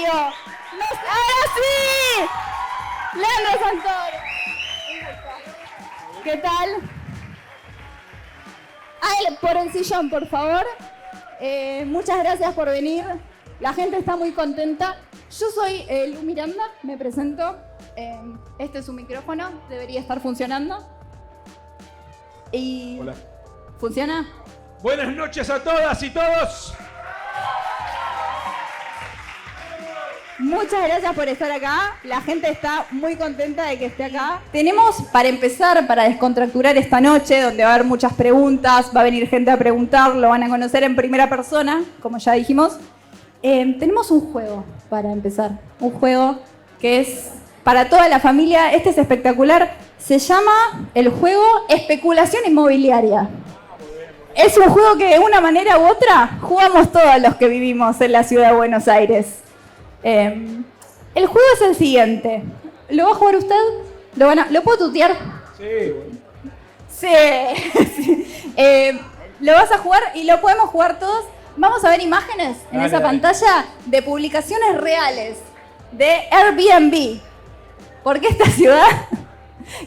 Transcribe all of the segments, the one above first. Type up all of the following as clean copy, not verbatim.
Santoro. ¡Ahora sí! Leandro Santoro. ¿Qué tal? Ay, por el sillón, por favor. Muchas gracias por venir. La gente está muy contenta. Yo soy Lu Miranda, me presento. Este es su micrófono, debería estar funcionando. Y... Hola. ¿Funciona? Buenas noches a todas y todos. Muchas gracias por estar acá. La gente está muy contenta de que esté acá. Tenemos, para empezar, para descontracturar esta noche, donde va a haber muchas preguntas, va a venir gente a preguntar, lo van a conocer en primera persona, como ya dijimos. Tenemos un juego para empezar. Un juego que es para toda la familia. Este es espectacular. Se llama el juego Especulación Inmobiliaria. Es un juego que de una manera u otra jugamos todos los que vivimos en la ciudad de Buenos Aires. El juego es el siguiente. ¿Lo va a jugar usted? ¿Lo puedo tutear? Sí, bueno. Sí. Lo vas a jugar y lo podemos jugar todos. Vamos a ver imágenes en esa pantalla de publicaciones reales de Airbnb. Porque esta ciudad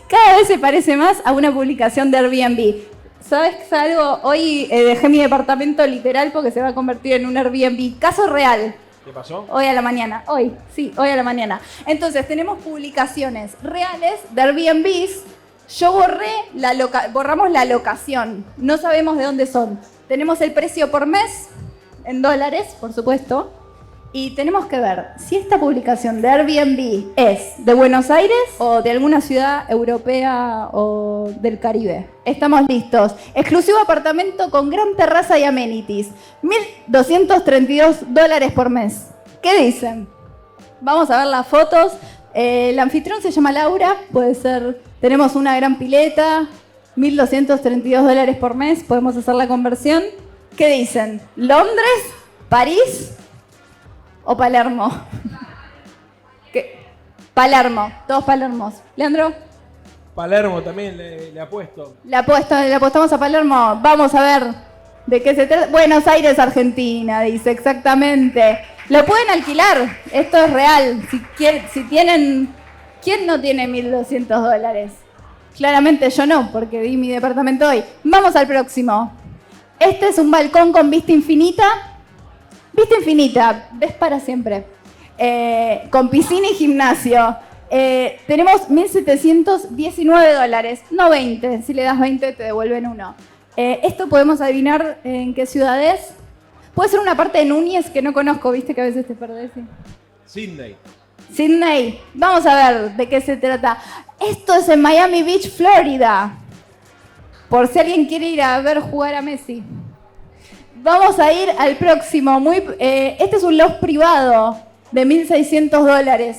cada vez se parece más a una publicación de Airbnb. ¿Sabes algo? Hoy dejé mi departamento literal porque se va a convertir en un Airbnb. Caso real. ¿Qué pasó? Hoy a la mañana. Hoy a la mañana. Entonces, tenemos publicaciones reales de Airbnbs. Yo borramos la locación. No sabemos de dónde son. Tenemos el precio por mes, en dólares, por supuesto. Y tenemos que ver si esta publicación de Airbnb es de Buenos Aires o de alguna ciudad europea o del Caribe. Estamos listos. Exclusivo apartamento con gran terraza y amenities. $1.232 por mes. ¿Qué dicen? Vamos a ver las fotos. El anfitrión se llama Laura. Puede ser... Tenemos una gran pileta. $1.232 por mes. Podemos hacer la conversión. ¿Qué dicen? ¿Londres? ¿París? ¿O Palermo? ¿Qué? Palermo, todos Palermos. ¿Leandro? Palermo también le apuesto. Le apostamos a Palermo. Vamos a ver de qué se trata. Buenos Aires, Argentina, dice exactamente. Lo pueden alquilar, esto es real. Si tienen... ¿Quién no tiene $1.200? Claramente yo no, porque vi mi departamento hoy. Vamos al próximo. Este es un balcón con vista infinita. Vista infinita, ves para siempre. Con piscina y gimnasio. Tenemos $1.719. No 20. Si le das 20 te devuelven uno. Esto podemos adivinar en qué ciudad es. Puede ser una parte de Núñez que no conozco, viste que a veces te perdés. ¿Sí? Sydney. Vamos a ver de qué se trata. Esto es en Miami Beach, Florida. Por si alguien quiere ir a ver jugar a Messi. Vamos a ir al próximo. Este es un loft privado de $1.600.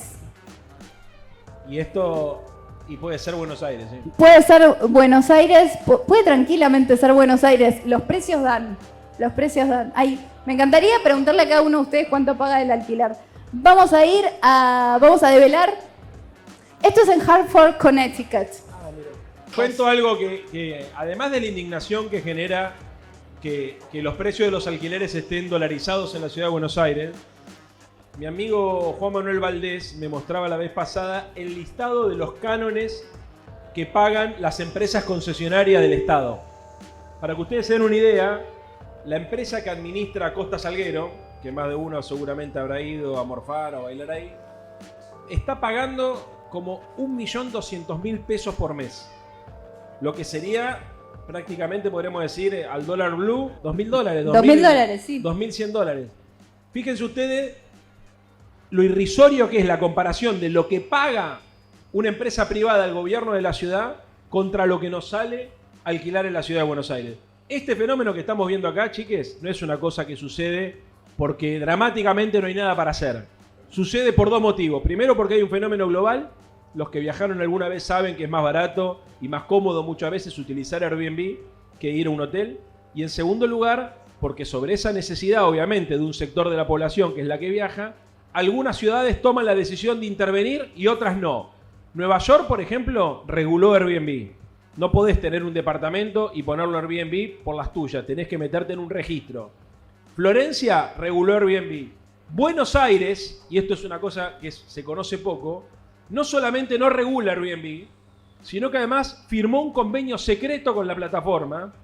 Y puede ser Buenos Aires, ¿sí? Puede ser Buenos Aires, puede tranquilamente ser Buenos Aires. Los precios dan. Ay, me encantaría preguntarle a cada uno de ustedes cuánto paga el alquiler. Vamos a develar. Esto es en Hartford, Connecticut. Cuento algo que además de la indignación que genera que los precios de los alquileres estén dolarizados en la ciudad de Buenos Aires, mi amigo Juan Manuel Valdés me mostraba la vez pasada el listado de los cánones que pagan las empresas concesionarias del Estado. Para que ustedes se den una idea, la empresa que administra Costa Salguero, que más de uno seguramente habrá ido a morfar o a bailar ahí, está pagando como $1.200.000 por mes. Lo que sería... prácticamente podremos decir al dólar blue, $2.000. $2.000, sí. $2.100. Fíjense ustedes lo irrisorio que es la comparación de lo que paga una empresa privada al gobierno de la ciudad contra lo que nos sale alquilar en la ciudad de Buenos Aires. Este fenómeno que estamos viendo acá, chiques, no es una cosa que sucede porque dramáticamente no hay nada para hacer. Sucede por dos motivos. Primero, porque hay un fenómeno global. Los que viajaron alguna vez saben que es más barato y más cómodo muchas veces utilizar Airbnb que ir a un hotel. Y en segundo lugar, porque sobre esa necesidad, obviamente, de un sector de la población que es la que viaja, algunas ciudades toman la decisión de intervenir y otras no. Nueva York, por ejemplo, reguló Airbnb. No podés tener un departamento y ponerlo Airbnb por las tuyas. Tenés que meterte en un registro. Florencia reguló Airbnb. Buenos Aires, y esto es una cosa que se conoce poco, no solamente no regula Airbnb, sino que además firmó un convenio secreto con la plataforma.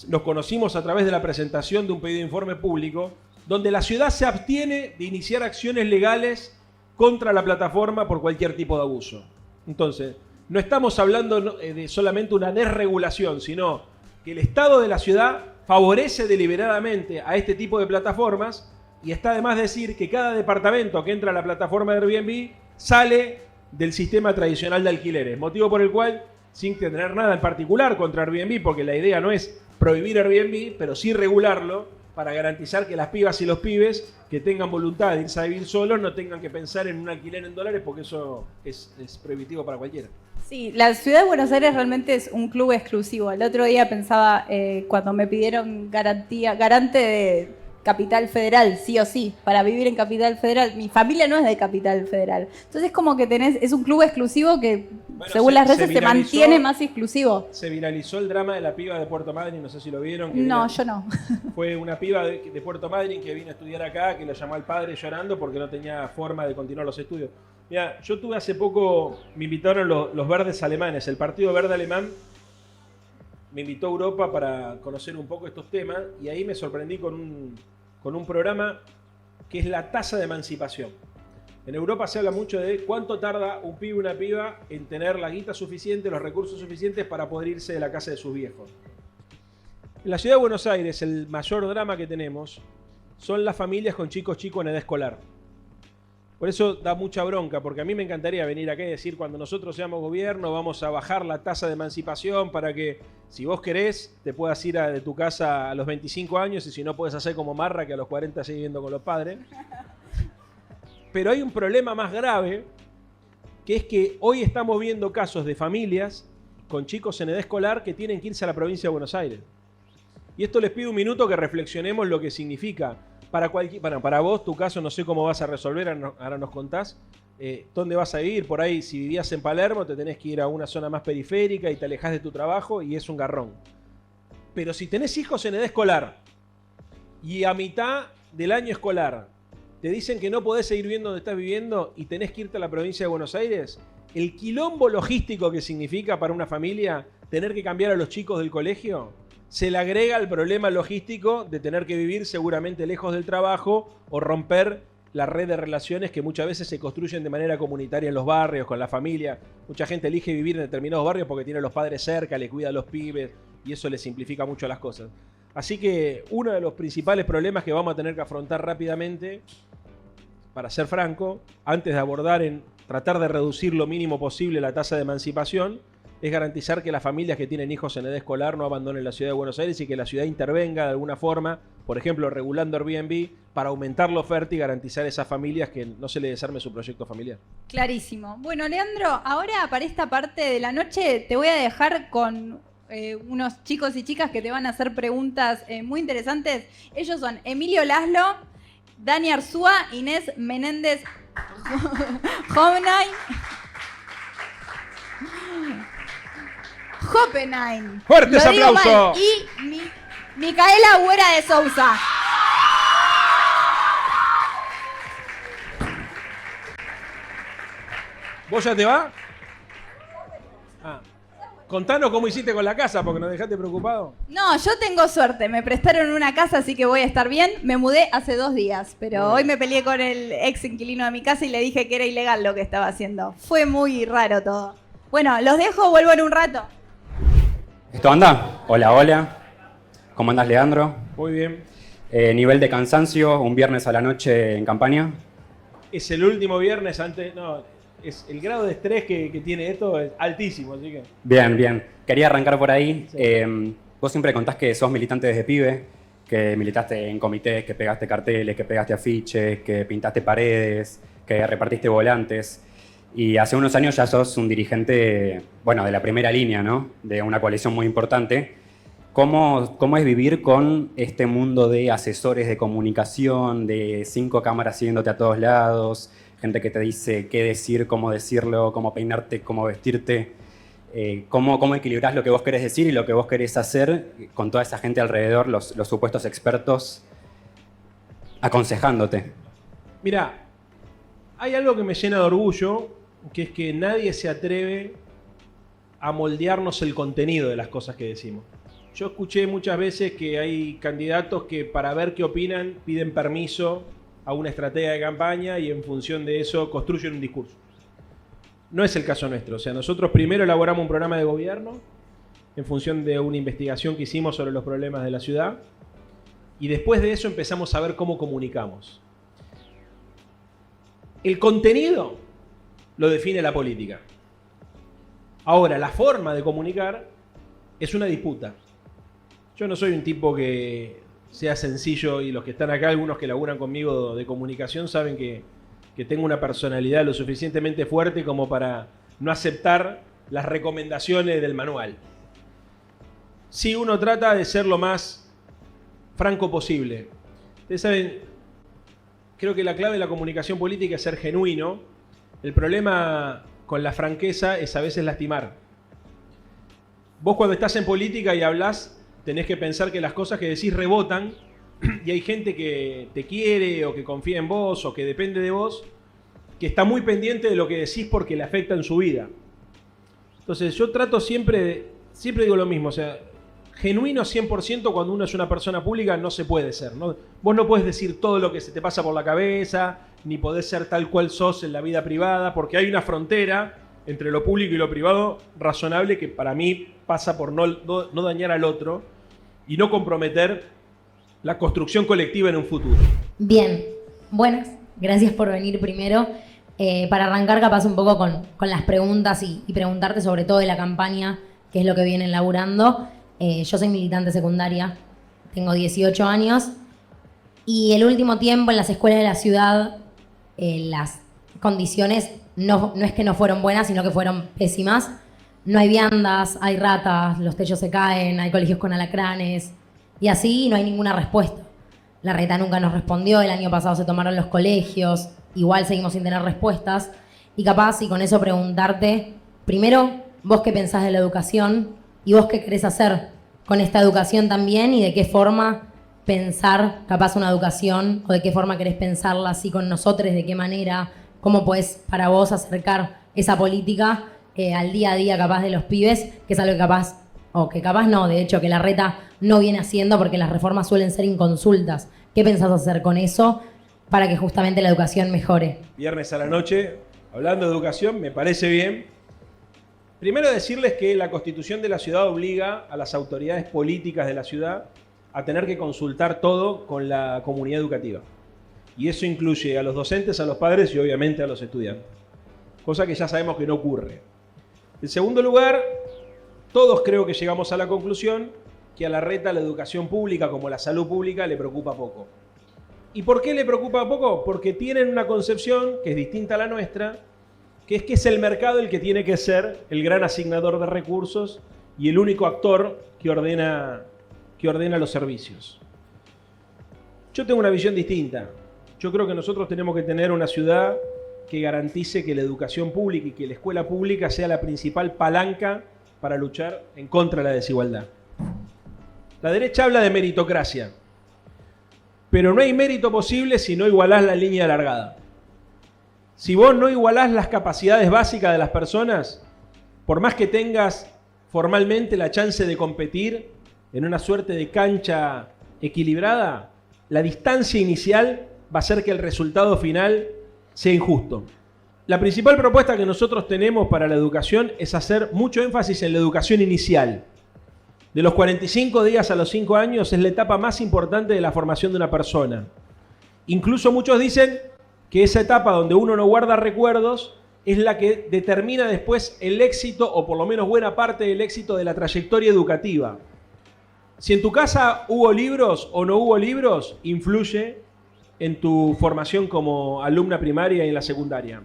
Nos conocimos a través de la presentación de un pedido de informe público, donde la ciudad se abstiene de iniciar acciones legales contra la plataforma por cualquier tipo de abuso. Entonces, no estamos hablando de solamente una desregulación, sino que el Estado de la ciudad favorece deliberadamente a este tipo de plataformas, y está de más decir que cada departamento que entra a la plataforma de Airbnb sale del sistema tradicional de alquileres, motivo por el cual, sin tener nada en particular contra Airbnb, porque la idea no es prohibir Airbnb, pero sí regularlo para garantizar que las pibas y los pibes que tengan voluntad de irse a vivir solos no tengan que pensar en un alquiler en dólares, porque eso es prohibitivo para cualquiera. Sí, la ciudad de Buenos Aires realmente es un club exclusivo. El otro día pensaba, cuando me pidieron garante de Capital Federal, sí o sí, para vivir en Capital Federal. Mi familia no es de Capital Federal. Entonces como que es un club exclusivo que, bueno, según las redes, se mantiene más exclusivo. Se viralizó el drama de la piba de Puerto Madryn, no sé si lo vieron. No, yo no. Fue una piba de Puerto Madryn que vino a estudiar acá, que lo llamó al padre llorando porque no tenía forma de continuar los estudios. Mira, yo tuve hace poco, me invitaron los verdes alemanes, el Partido Verde Alemán me invitó a Europa para conocer un poco estos temas, y ahí me sorprendí con un programa que es la tasa de emancipación. En Europa se habla mucho de cuánto tarda un pibe o una piba en tener la guita suficiente, los recursos suficientes para poder irse de la casa de sus viejos. En la ciudad de Buenos Aires, el mayor drama que tenemos son las familias con chicos en edad escolar. Por eso da mucha bronca, porque a mí me encantaría venir acá y decir, cuando nosotros seamos gobierno vamos a bajar la tasa de emancipación para que, si vos querés, te puedas ir de tu casa a los 25 años, y si no, puedes hacer como Marra, que a los 40 sigue viviendo con los padres. Pero hay un problema más grave, que es que hoy estamos viendo casos de familias con chicos en edad escolar que tienen que irse a la provincia de Buenos Aires. Y esto les pido un minuto que reflexionemos lo que significa. Para vos, tu caso, no sé cómo vas a resolver, ahora nos contás. ¿Dónde vas a vivir? Por ahí, si vivías en Palermo, te tenés que ir a una zona más periférica y te alejás de tu trabajo y es un garrón. Pero si tenés hijos en edad escolar y a mitad del año escolar te dicen que no podés seguir viviendo donde estás viviendo y tenés que irte a la provincia de Buenos Aires, el quilombo logístico que significa para una familia tener que cambiar a los chicos del colegio, se le agrega el problema logístico de tener que vivir seguramente lejos del trabajo o romper la red de relaciones que muchas veces se construyen de manera comunitaria en los barrios, con la familia. Mucha gente elige vivir en determinados barrios porque tiene a los padres cerca, le cuida a los pibes y eso le simplifica mucho las cosas. Así que uno de los principales problemas que vamos a tener que afrontar rápidamente, para ser franco, antes de abordar en tratar de reducir lo mínimo posible la tasa de emancipación, es garantizar que las familias que tienen hijos en edad escolar no abandonen la ciudad de Buenos Aires y que la ciudad intervenga de alguna forma, por ejemplo, regulando Airbnb, para aumentar la oferta y garantizar a esas familias que no se les desarme su proyecto familiar. Clarísimo. Bueno, Leandro, ahora para esta parte de la noche te voy a dejar con unos chicos y chicas que te van a hacer preguntas muy interesantes. Ellos son Emilio Laszlo, Dani Arzúa, Inés Menéndez Hoppenheim. ¡Fuertes aplausos! Y Micaela Agüera de Sousa. ¿Vos ya te vas? Contanos cómo hiciste con la casa, porque nos dejaste preocupado. No, yo tengo suerte. Me prestaron una casa, así que voy a estar bien. Me mudé hace 2 días, pero hoy me peleé con el ex inquilino de mi casa y le dije que era ilegal lo que estaba haciendo. Fue muy raro todo. Bueno, los dejo, vuelvo en un rato. ¿Esto anda? Hola, hola. ¿Cómo andás, Leandro? Muy bien. Nivel de cansancio, un viernes a la noche en campaña. Es el último viernes antes... No, es el grado de estrés que tiene esto es altísimo, así que... Bien, bien. Quería arrancar por ahí. Sí. Vos siempre contás que sos militante desde pibe, que militaste en comités, que pegaste carteles, que pegaste afiches, que pintaste paredes, que repartiste volantes. Y hace unos años ya sos un dirigente, bueno, de la primera línea, ¿no? De una coalición muy importante. ¿Cómo es vivir con este mundo de asesores de comunicación, de 5 cámaras siguiéndote a todos lados, gente que te dice qué decir, cómo decirlo, cómo peinarte, cómo vestirte? ¿Cómo equilibrás lo que vos querés decir y lo que vos querés hacer con toda esa gente alrededor, los supuestos expertos? aconsejándote. Mirá, hay algo que me llena de orgullo, que es que nadie se atreve a moldearnos el contenido de las cosas que decimos. Yo escuché muchas veces que hay candidatos que para ver qué opinan piden permiso a una estrategia de campaña y en función de eso construyen un discurso. No es el caso nuestro. O sea, nosotros primero elaboramos un programa de gobierno en función de una investigación que hicimos sobre los problemas de la ciudad y después de eso empezamos a ver cómo comunicamos. El contenido lo define la política. Ahora, la forma de comunicar es una disputa. Yo no soy un tipo que sea sencillo y los que están acá, algunos que laburan conmigo de comunicación, saben que tengo una personalidad lo suficientemente fuerte como para no aceptar las recomendaciones del manual. Sí, uno trata de ser lo más franco posible. Ustedes saben, creo que la clave de la comunicación política es ser genuino. El problema con la franqueza es a veces lastimar. Vos cuando estás en política y hablás, tenés que pensar que las cosas que decís rebotan y hay gente que te quiere o que confía en vos o que depende de vos, que está muy pendiente de lo que decís porque le afecta en su vida. Entonces yo trato siempre digo lo mismo, o sea, genuino 100% cuando uno es una persona pública no se puede ser, ¿no? Vos no podés decir todo lo que se te pasa por la cabeza, ni podés ser tal cual sos en la vida privada, porque hay una frontera entre lo público y lo privado razonable que para mí pasa por no dañar al otro y no comprometer la construcción colectiva en un futuro. Bien, buenas, gracias por venir primero. Para arrancar capaz un poco con las preguntas y preguntarte sobre todo de la campaña, qué es lo que vienen laburando. Yo soy militante secundaria, tengo 18 años y el último tiempo en las escuelas de la ciudad las condiciones no es que no fueron buenas, sino que fueron pésimas. No hay viandas, hay ratas, los techos se caen, hay colegios con alacranes y así no hay ninguna respuesta. La reta nunca nos respondió, el año pasado se tomaron los colegios, igual seguimos sin tener respuestas. Y capaz, y con eso preguntarte, primero, vos qué pensás de la educación y vos qué querés hacer con esta educación también y de qué forma pensar capaz una educación o de qué forma querés pensarla así con nosotros, de qué manera, cómo podés para vos acercar esa política al día a día capaz de los pibes, que es algo que capaz, o que capaz no, de hecho que la reta no viene haciendo porque las reformas suelen ser inconsultas. ¿Qué pensás hacer con eso para que justamente la educación mejore? Viernes a la noche, hablando de educación, me parece bien. Primero decirles que la Constitución de la ciudad obliga a las autoridades políticas de la ciudad a tener que consultar todo con la comunidad educativa. Y eso incluye a los docentes, a los padres y obviamente a los estudiantes. Cosa que ya sabemos que no ocurre. En segundo lugar, todos creo que llegamos a la conclusión que a la reta la educación pública como la salud pública le preocupa poco. ¿Y por qué le preocupa poco? Porque tienen una concepción que es distinta a la nuestra, que es el mercado el que tiene que ser el gran asignador de recursos y el único actor que ordena los servicios. Yo tengo una visión distinta. Yo creo que nosotros tenemos que tener una ciudad que garantice que la educación pública y que la escuela pública sea la principal palanca para luchar en contra de la desigualdad. La derecha habla de meritocracia, pero no hay mérito posible si no igualás la línea largada. Si vos no igualás las capacidades básicas de las personas, por más que tengas formalmente la chance de competir en una suerte de cancha equilibrada, la distancia inicial va a hacer que el resultado final sea injusto. La principal propuesta que nosotros tenemos para la educación es hacer mucho énfasis en la educación inicial. De los 45 días a los 5 años es la etapa más importante de la formación de una persona. Incluso muchos dicen que esa etapa donde uno no guarda recuerdos es la que determina después el éxito, o por lo menos buena parte del éxito de la trayectoria educativa. Si en tu casa hubo libros o no hubo libros, influye en tu formación como alumna primaria y en la secundaria.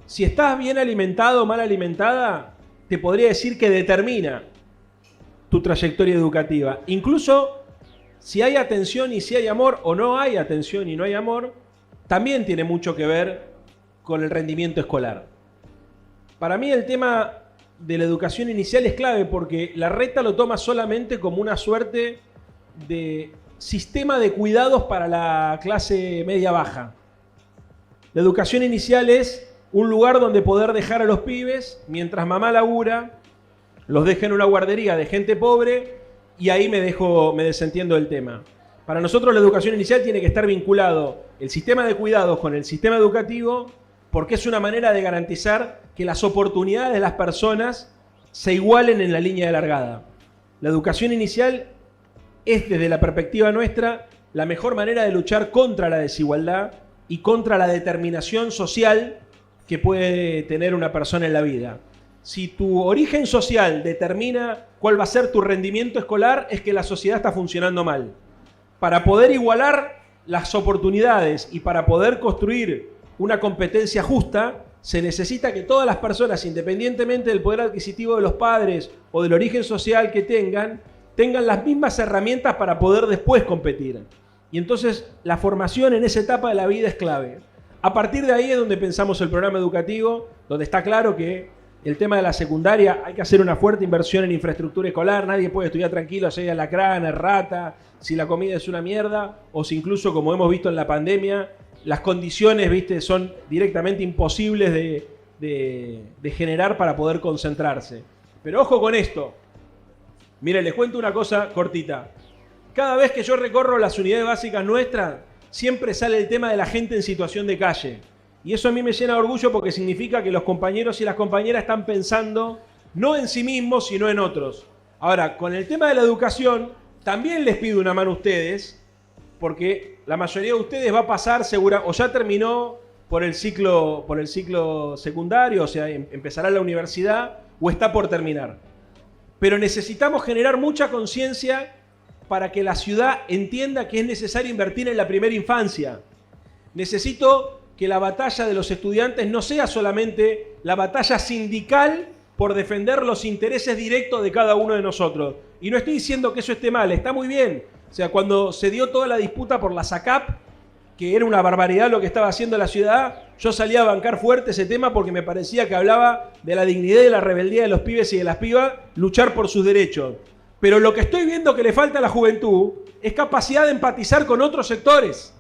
Si estás bien alimentado o mal alimentada, te podría decir que determina tu trayectoria educativa. Incluso si hay atención y si hay amor, o no hay atención y no hay amor, también tiene mucho que ver con el rendimiento escolar. Para mí el tema de la educación inicial es clave porque la reta lo toma solamente como una suerte de sistema de cuidados para la clase media-baja. La educación inicial es un lugar donde poder dejar a los pibes, mientras mamá labura, los deja en una guardería de gente pobre y ahí me desentiendo del tema. Para nosotros la educación inicial tiene que estar vinculado el sistema de cuidados con el sistema educativo porque es una manera de garantizar que las oportunidades de las personas se igualen en la línea de largada. La educación inicial es, desde la perspectiva nuestra, la mejor manera de luchar contra la desigualdad y contra la determinación social que puede tener una persona en la vida. Si tu origen social determina cuál va a ser tu rendimiento escolar, es que la sociedad está funcionando mal. Para poder igualar las oportunidades y para poder construir una competencia justa, se necesita que todas las personas, independientemente del poder adquisitivo de los padres o del origen social que tengan las mismas herramientas para poder después competir. Y entonces la formación en esa etapa de la vida es clave. A partir de ahí es donde pensamos el programa educativo, donde está claro que el tema de la secundaria hay que hacer una fuerte inversión en infraestructura escolar. Nadie puede estudiar tranquilo si hay alacrán, rata, si la comida es una mierda, o si incluso, como hemos visto en la pandemia, las condiciones, ¿viste?, son directamente imposibles de generar para poder concentrarse. Pero ojo con esto. Miren, les cuento una cosa cortita. Cada vez que yo recorro las unidades básicas nuestras, siempre sale el tema de la gente en situación de calle. Y eso a mí me llena de orgullo porque significa que los compañeros y las compañeras están pensando no en sí mismos, sino en otros. Ahora, con el tema de la educación, también les pido una mano a ustedes, porque la mayoría de ustedes va a pasar segura, o ya terminó por el ciclo secundario, o sea, empezará la universidad, o está por terminar. Pero necesitamos generar mucha conciencia para que la ciudad entienda que es necesario invertir en la primera infancia. Necesito que la batalla de los estudiantes no sea solamente la batalla sindical por defender los intereses directos de cada uno de nosotros. Y no estoy diciendo que eso esté mal, está muy bien. O sea, cuando se dio toda la disputa por la SACAP, que era una barbaridad lo que estaba haciendo la ciudad, yo salía a bancar fuerte ese tema porque me parecía que hablaba de la dignidad y de la rebeldía de los pibes y de las pibas, luchar por sus derechos. Pero lo que estoy viendo que le falta a la juventud es capacidad de empatizar con otros sectores.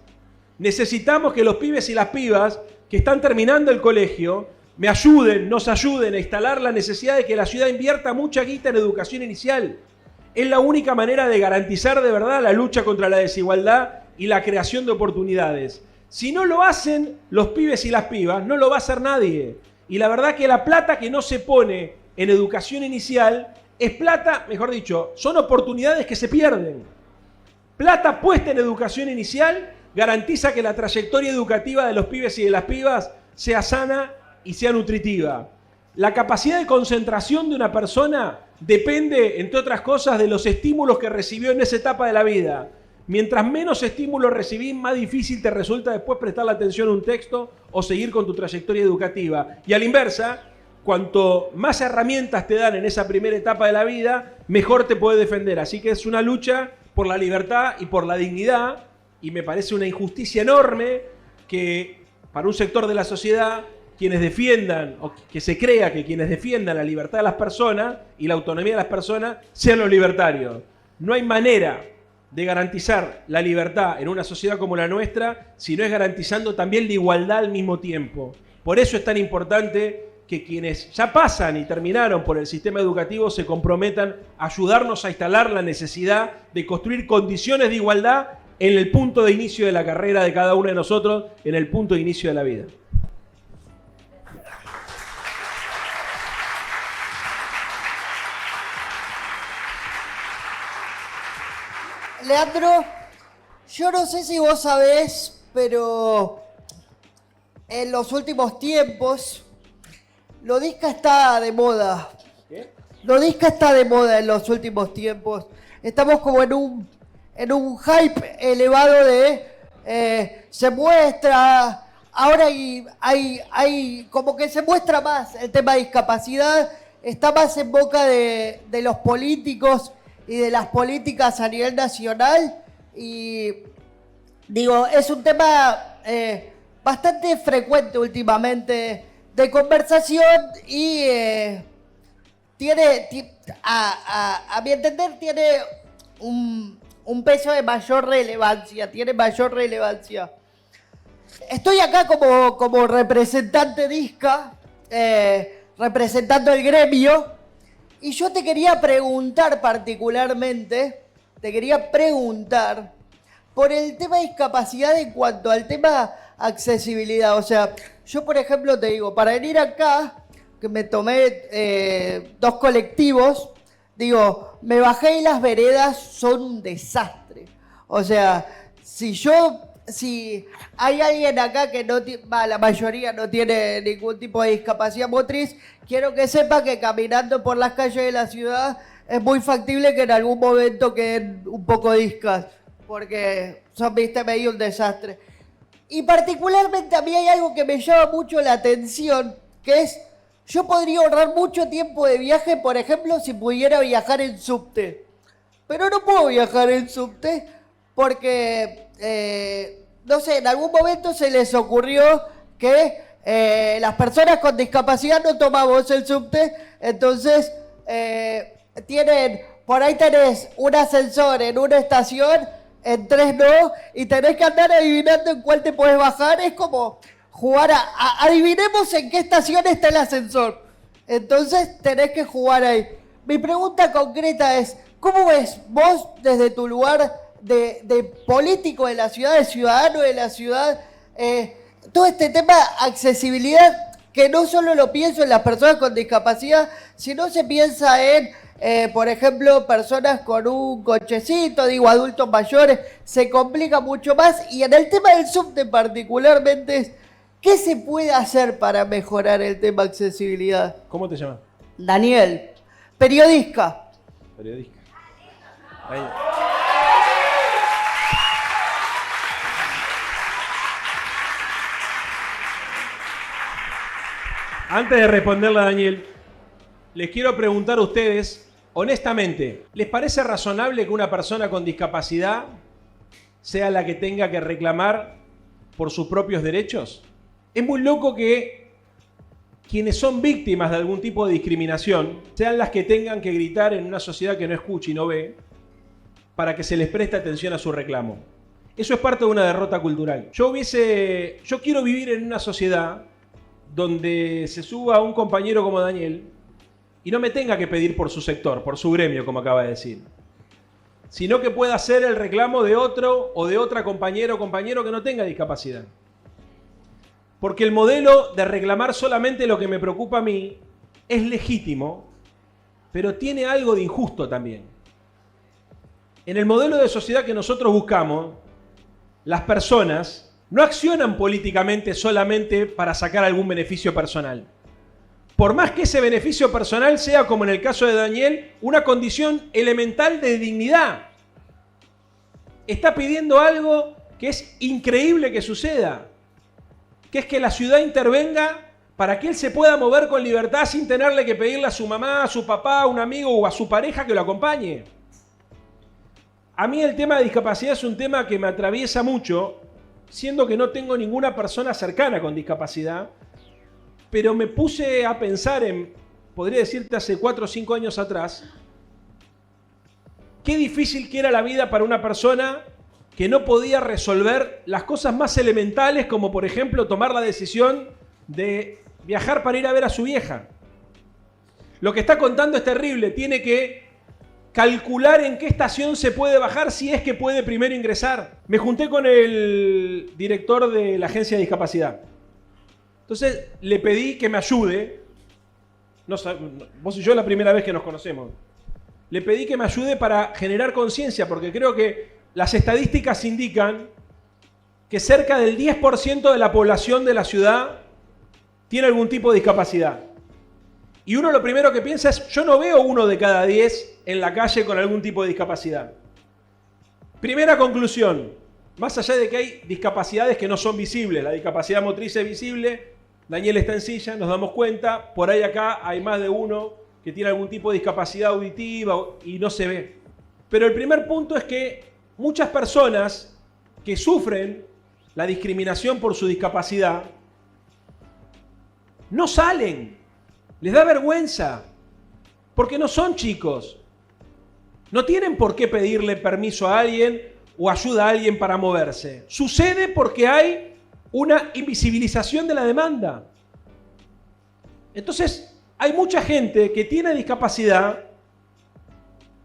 Necesitamos que los pibes y las pibas que están terminando el colegio nos ayuden a instalar la necesidad de que la ciudad invierta mucha guita en educación inicial. Es la única manera de garantizar de verdad la lucha contra la desigualdad y la creación de oportunidades. Si no lo hacen los pibes y las pibas, no lo va a hacer nadie. Y la verdad que la plata que no se pone en educación inicial es plata, mejor dicho, son oportunidades que se pierden. Plata puesta en educación inicial garantiza que la trayectoria educativa de los pibes y de las pibas sea sana y sea nutritiva. La capacidad de concentración de una persona depende, entre otras cosas, de los estímulos que recibió en esa etapa de la vida. Mientras menos estímulos recibís, más difícil te resulta después prestarle atención a un texto o seguir con tu trayectoria educativa. Y a la inversa, cuanto más herramientas te dan en esa primera etapa de la vida, mejor te puedes defender. Así que es una lucha por la libertad y por la dignidad, y me parece una injusticia enorme que para un sector de la sociedad quienes defiendan, o que se crea que quienes defiendan la libertad de las personas y la autonomía de las personas sean los libertarios. No hay manera de garantizar la libertad en una sociedad como la nuestra si no es garantizando también la igualdad al mismo tiempo. Por eso es tan importante que quienes ya pasan y terminaron por el sistema educativo se comprometan a ayudarnos a instalar la necesidad de construir condiciones de igualdad en el punto de inicio de la carrera de cada uno de nosotros, en el punto de inicio de la vida. Leandro, yo no sé si vos sabés, pero en los últimos tiempos, Lodisca está de moda. ¿Qué? Lodisca está de moda en los últimos tiempos. Estamos como en un hype elevado de se muestra, ahora hay como que se muestra más el tema de discapacidad, está más en boca de los políticos y de las políticas a nivel nacional, y digo, es un tema bastante frecuente últimamente de conversación y tiene, a mi entender, tiene un peso de mayor relevancia, tiene mayor relevancia. Estoy acá como representante de ISCA, representando el gremio, y yo te quería preguntar particularmente, por el tema de discapacidad en cuanto al tema accesibilidad. O sea, yo por ejemplo te digo, para venir acá, que me tomé 2 colectivos, digo, me bajé y las veredas son un desastre. O sea, si hay alguien acá que no tiene, la mayoría no tiene ningún tipo de discapacidad motriz, quiero que sepa que caminando por las calles de la ciudad es muy factible que en algún momento queden un poco discas, porque son, viste, medio un desastre. Y particularmente a mí hay algo que me llama mucho la atención, que es, yo podría ahorrar mucho tiempo de viaje, por ejemplo, si pudiera viajar en subte. Pero no puedo viajar en subte porque, no sé, en algún momento se les ocurrió que las personas con discapacidad no tomamos el subte, entonces por ahí tenés un ascensor en una estación, en 3 no, y tenés que andar adivinando en cuál te puedes bajar. Es como jugar adivinemos en qué estación está el ascensor. Entonces tenés que jugar ahí. Mi pregunta concreta es, ¿cómo ves vos desde tu lugar de político de la ciudad, de ciudadano de la ciudad, todo este tema de accesibilidad, que no solo lo pienso en las personas con discapacidad, sino se piensa en, por ejemplo, personas con un cochecito, digo, adultos mayores, se complica mucho más? Y en el tema del subte particularmente, ¿qué se puede hacer para mejorar el tema de accesibilidad? ¿Cómo te llamas? Daniel, periodista. Periodista. Ahí. Antes de responderle a Daniel, les quiero preguntar a ustedes, honestamente, ¿les parece razonable que una persona con discapacidad sea la que tenga que reclamar por sus propios derechos? Es muy loco que quienes son víctimas de algún tipo de discriminación sean las que tengan que gritar en una sociedad que no escucha y no ve para que se les preste atención a su reclamo. Eso es parte de una derrota cultural. Yo quiero vivir en una sociedad donde se suba un compañero como Daniel y no me tenga que pedir por su sector, por su gremio, como acaba de decir, sino que pueda hacer el reclamo de otro o de otra compañero o compañero que no tenga discapacidad. Porque el modelo de reclamar solamente lo que me preocupa a mí es legítimo, pero tiene algo de injusto también. En el modelo de sociedad que nosotros buscamos, las personas no accionan políticamente solamente para sacar algún beneficio personal. Por más que ese beneficio personal sea, como en el caso de Daniel, una condición elemental de dignidad. Está pidiendo algo que es increíble que suceda, que es que la ciudad intervenga para que él se pueda mover con libertad sin tenerle que pedirle a su mamá, a su papá, a un amigo o a su pareja que lo acompañe. A mí el tema de discapacidad es un tema que me atraviesa mucho, siendo que no tengo ninguna persona cercana con discapacidad, pero me puse a pensar podría decirte hace 4 o 5 años atrás, qué difícil que era la vida para una persona que no podía resolver las cosas más elementales, como por ejemplo tomar la decisión de viajar para ir a ver a su vieja. Lo que está contando es terrible, tiene que calcular en qué estación se puede bajar si es que puede primero ingresar. Me junté con el director de la agencia de discapacidad. Entonces le pedí que me ayude. Vos y yo es la primera vez que nos conocemos. Le pedí que me ayude para generar conciencia, porque creo que las estadísticas indican que cerca del 10% de la población de la ciudad tiene algún tipo de discapacidad. Y uno lo primero que piensa es, yo no veo 1 de cada 10 en la calle con algún tipo de discapacidad. Primera conclusión, más allá de que hay discapacidades que no son visibles, la discapacidad motriz es visible, Daniel está en silla, nos damos cuenta, por ahí acá hay más de uno que tiene algún tipo de discapacidad auditiva y no se ve. Pero el primer punto es que muchas personas que sufren la discriminación por su discapacidad no salen. Les da vergüenza, porque no son chicos. No tienen por qué pedirle permiso a alguien o ayuda a alguien para moverse. Sucede porque hay una invisibilización de la demanda. Entonces, hay mucha gente que tiene discapacidad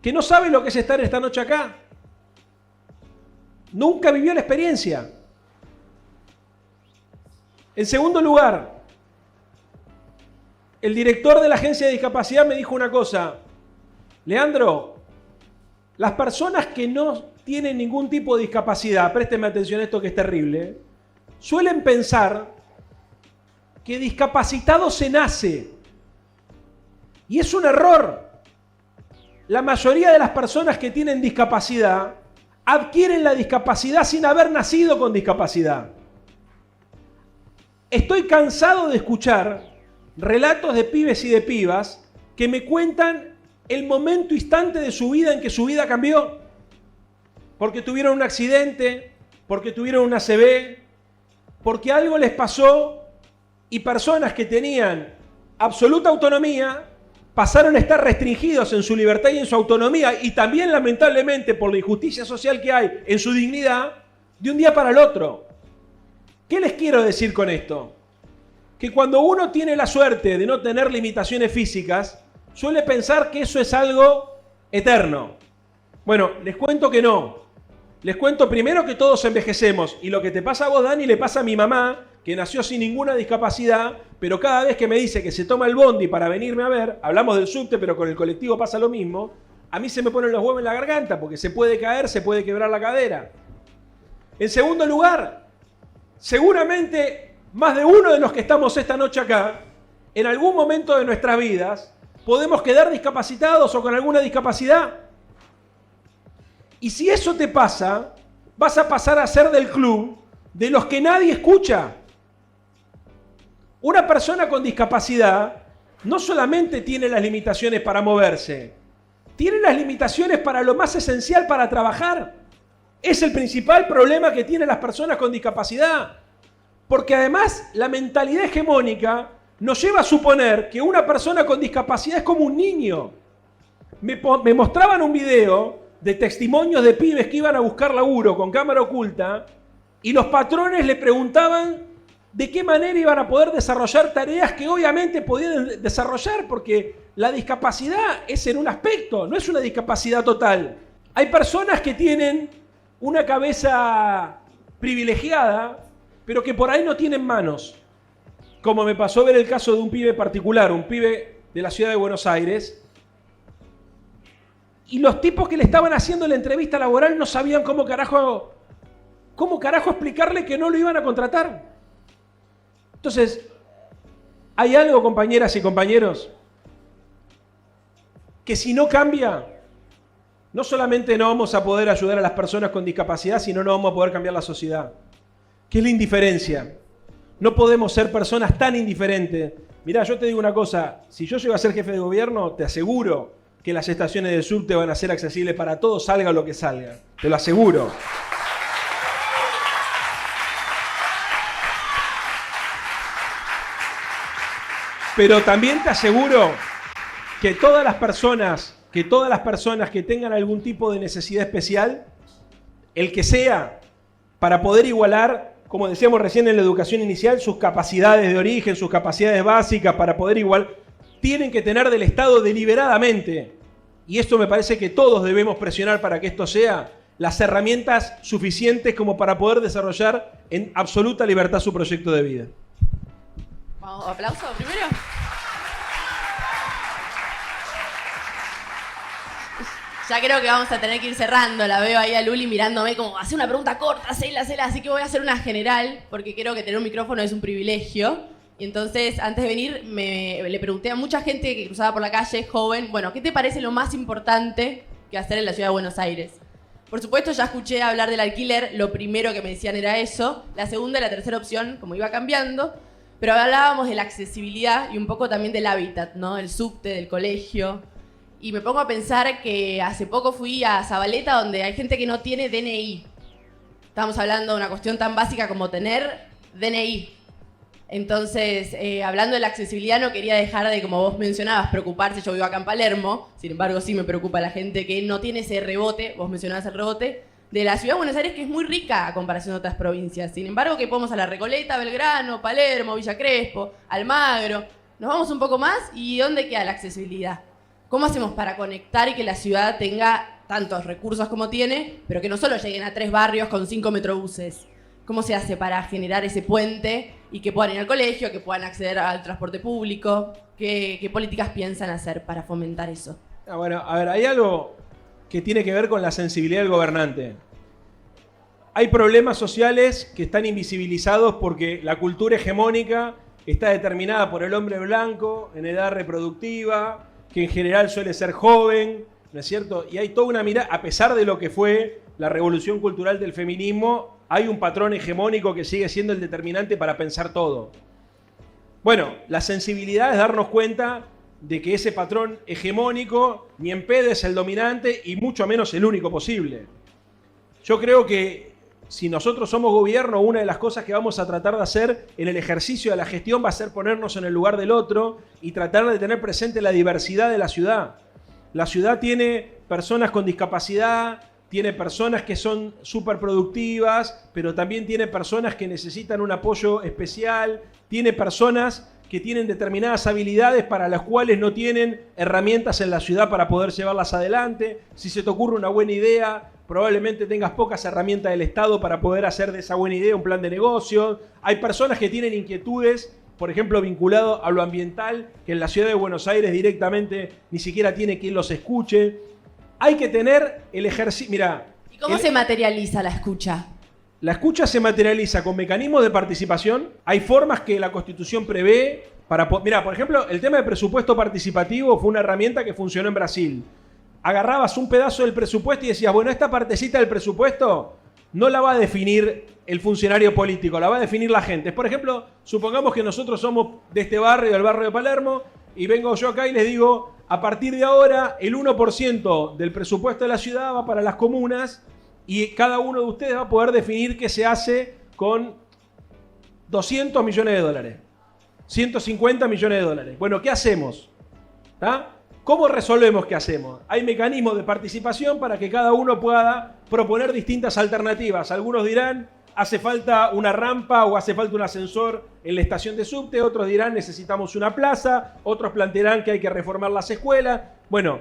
que no sabe lo que es estar esta noche acá. Nunca vivió la experiencia. En segundo lugar, el director de la agencia de discapacidad me dijo una cosa: Leandro, las personas que no tienen ningún tipo de discapacidad, présteme atención a esto que es terrible, suelen pensar que discapacitado se nace. Y es un error. La mayoría de las personas que tienen discapacidad adquieren la discapacidad sin haber nacido con discapacidad. Estoy cansado de escuchar relatos de pibes y de pibas que me cuentan el momento instante de su vida en que su vida cambió. Porque tuvieron un accidente, porque tuvieron una ACV, porque algo les pasó y personas que tenían absoluta autonomía pasaron a estar restringidos en su libertad y en su autonomía y también lamentablemente por la injusticia social que hay en su dignidad de un día para el otro. ¿Qué les quiero decir con esto? Que cuando uno tiene la suerte de no tener limitaciones físicas, suele pensar que eso es algo eterno. Bueno, les cuento que no. Les cuento primero que todos envejecemos y lo que te pasa a vos, Dani, le pasa a mi mamá, que nació sin ninguna discapacidad, pero cada vez que me dice que se toma el bondi para venirme a ver, hablamos del subte, pero con el colectivo pasa lo mismo, a mí se me ponen los huevos en la garganta porque se puede caer, se puede quebrar la cadera. En segundo lugar, seguramente más de uno de los que estamos esta noche acá, en algún momento de nuestras vidas, podemos quedar discapacitados o con alguna discapacidad. Y si eso te pasa, vas a pasar a ser del club de los que nadie escucha. Una persona con discapacidad no solamente tiene las limitaciones para moverse, tiene las limitaciones para lo más esencial para trabajar. Es el principal problema que tienen las personas con discapacidad. Porque además la mentalidad hegemónica nos lleva a suponer que una persona con discapacidad es como un niño. Me mostraban un video de testimonios de pibes que iban a buscar laburo con cámara oculta y los patrones le preguntaban de qué manera iban a poder desarrollar tareas que obviamente podían desarrollar porque la discapacidad es en un aspecto, no es una discapacidad total. Hay personas que tienen una cabeza privilegiada, pero que por ahí no tienen manos. Como me pasó ver el caso de un pibe particular, un pibe de la ciudad de Buenos Aires, y los tipos que le estaban haciendo la entrevista laboral no sabían cómo carajo explicarle que no lo iban a contratar. Entonces, hay algo, compañeras y compañeros, que si no cambia, no solamente no vamos a poder ayudar a las personas con discapacidad, sino no vamos a poder cambiar la sociedad. ¿Qué es la indiferencia? No podemos ser personas tan indiferentes. Mirá, yo te digo una cosa, si yo llego a ser jefe de gobierno, te aseguro que las estaciones de subte van a ser accesibles para todos, salga lo que salga. Te lo aseguro. Pero también te aseguro que todas las personas que tengan algún tipo de necesidad especial, el que sea, para poder igualar, como decíamos recién en la educación inicial, sus capacidades de origen, sus capacidades básicas, para poder igualar, tienen que tener del Estado deliberadamente, y esto me parece que todos debemos presionar para que esto sea, las herramientas suficientes como para poder desarrollar en absoluta libertad su proyecto de vida. Vamos, aplauso primero. Ya creo que vamos a tener que ir cerrando. La veo ahí a Luli mirándome como, hace una pregunta corta, hacela. Así que voy a hacer una general, porque creo que tener un micrófono es un privilegio. Y entonces, antes de venir, le pregunté a mucha gente que cruzaba por la calle, joven, bueno, ¿qué te parece lo más importante que hacer en la ciudad de Buenos Aires? Por supuesto, ya escuché hablar del alquiler. Lo primero que me decían era eso. La segunda y la tercera opción, como iba cambiando. Pero hablábamos de la accesibilidad y un poco también del hábitat, ¿no? El subte, del colegio. Y me pongo a pensar que hace poco fui a Zabaleta, donde hay gente que no tiene DNI. Estamos hablando de una cuestión tan básica como tener DNI. Entonces, hablando de la accesibilidad, no quería dejar de, como vos mencionabas, preocuparse. Yo vivo acá en Palermo, sin embargo sí me preocupa la gente que no tiene ese rebote, vos mencionabas el rebote, de la ciudad de Buenos Aires, que es muy rica a comparación de otras provincias. Sin embargo, que podemos a La Recoleta, Belgrano, Palermo, Villa Crespo, Almagro, nos vamos un poco más, ¿y dónde queda la accesibilidad? ¿Cómo hacemos para conectar y que la ciudad tenga tantos recursos como tiene, pero que no solo lleguen a 3 barrios con 5 metrobuses? ¿Cómo se hace para generar ese puente y que puedan ir al colegio, que puedan acceder al transporte público? ¿Qué políticas piensan hacer para fomentar eso? Bueno, a ver, hay algo que tiene que ver con la sensibilidad del gobernante. Hay problemas sociales que están invisibilizados porque la cultura hegemónica está determinada por el hombre blanco en edad reproductiva, que en general suele ser joven, ¿no es cierto? Y hay toda una mirada, a pesar de lo que fue la revolución cultural del feminismo, hay un patrón hegemónico que sigue siendo el determinante para pensar todo. Bueno, la sensibilidad es darnos cuenta de que ese patrón hegemónico ni en pedo es el dominante y mucho menos el único posible. Yo creo que si nosotros somos gobierno, una de las cosas que vamos a tratar de hacer en el ejercicio de la gestión va a ser ponernos en el lugar del otro y tratar de tener presente la diversidad de la ciudad. La ciudad tiene personas con discapacidad, tiene personas que son súper productivas, pero también tiene personas que necesitan un apoyo especial, tiene personas que tienen determinadas habilidades para las cuales no tienen herramientas en la ciudad para poder llevarlas adelante. Si se te ocurre una buena idea, probablemente tengas pocas herramientas del Estado para poder hacer de esa buena idea un plan de negocio. Hay personas que tienen inquietudes, por ejemplo, vinculado a lo ambiental, que en la ciudad de Buenos Aires directamente ni siquiera tiene quien los escuche. Hay que tener el ejercicio. Mirá, ¿y cómo se materializa la escucha? La escucha se materializa con mecanismos de participación. Hay formas que la Constitución prevé para... Mirá, por ejemplo, el tema de presupuesto participativo fue una herramienta que funcionó en Brasil. Agarrabas un pedazo del presupuesto y decías, bueno, esta partecita del presupuesto no la va a definir el funcionario político, la va a definir la gente. Por ejemplo, supongamos que nosotros somos de este barrio, del barrio de Palermo, y vengo yo acá y les digo, a partir de ahora, el 1% del presupuesto de la ciudad va para las comunas y cada uno de ustedes va a poder definir qué se hace con 200 millones de dólares, 150 millones de dólares. Bueno, ¿qué hacemos? ¿Tá? ¿Cómo resolvemos qué hacemos? Hay mecanismos de participación para que cada uno pueda proponer distintas alternativas. Algunos dirán, hace falta una rampa o hace falta un ascensor en la estación de subte. Otros dirán, necesitamos una plaza. Otros plantearán que hay que reformar las escuelas. Bueno,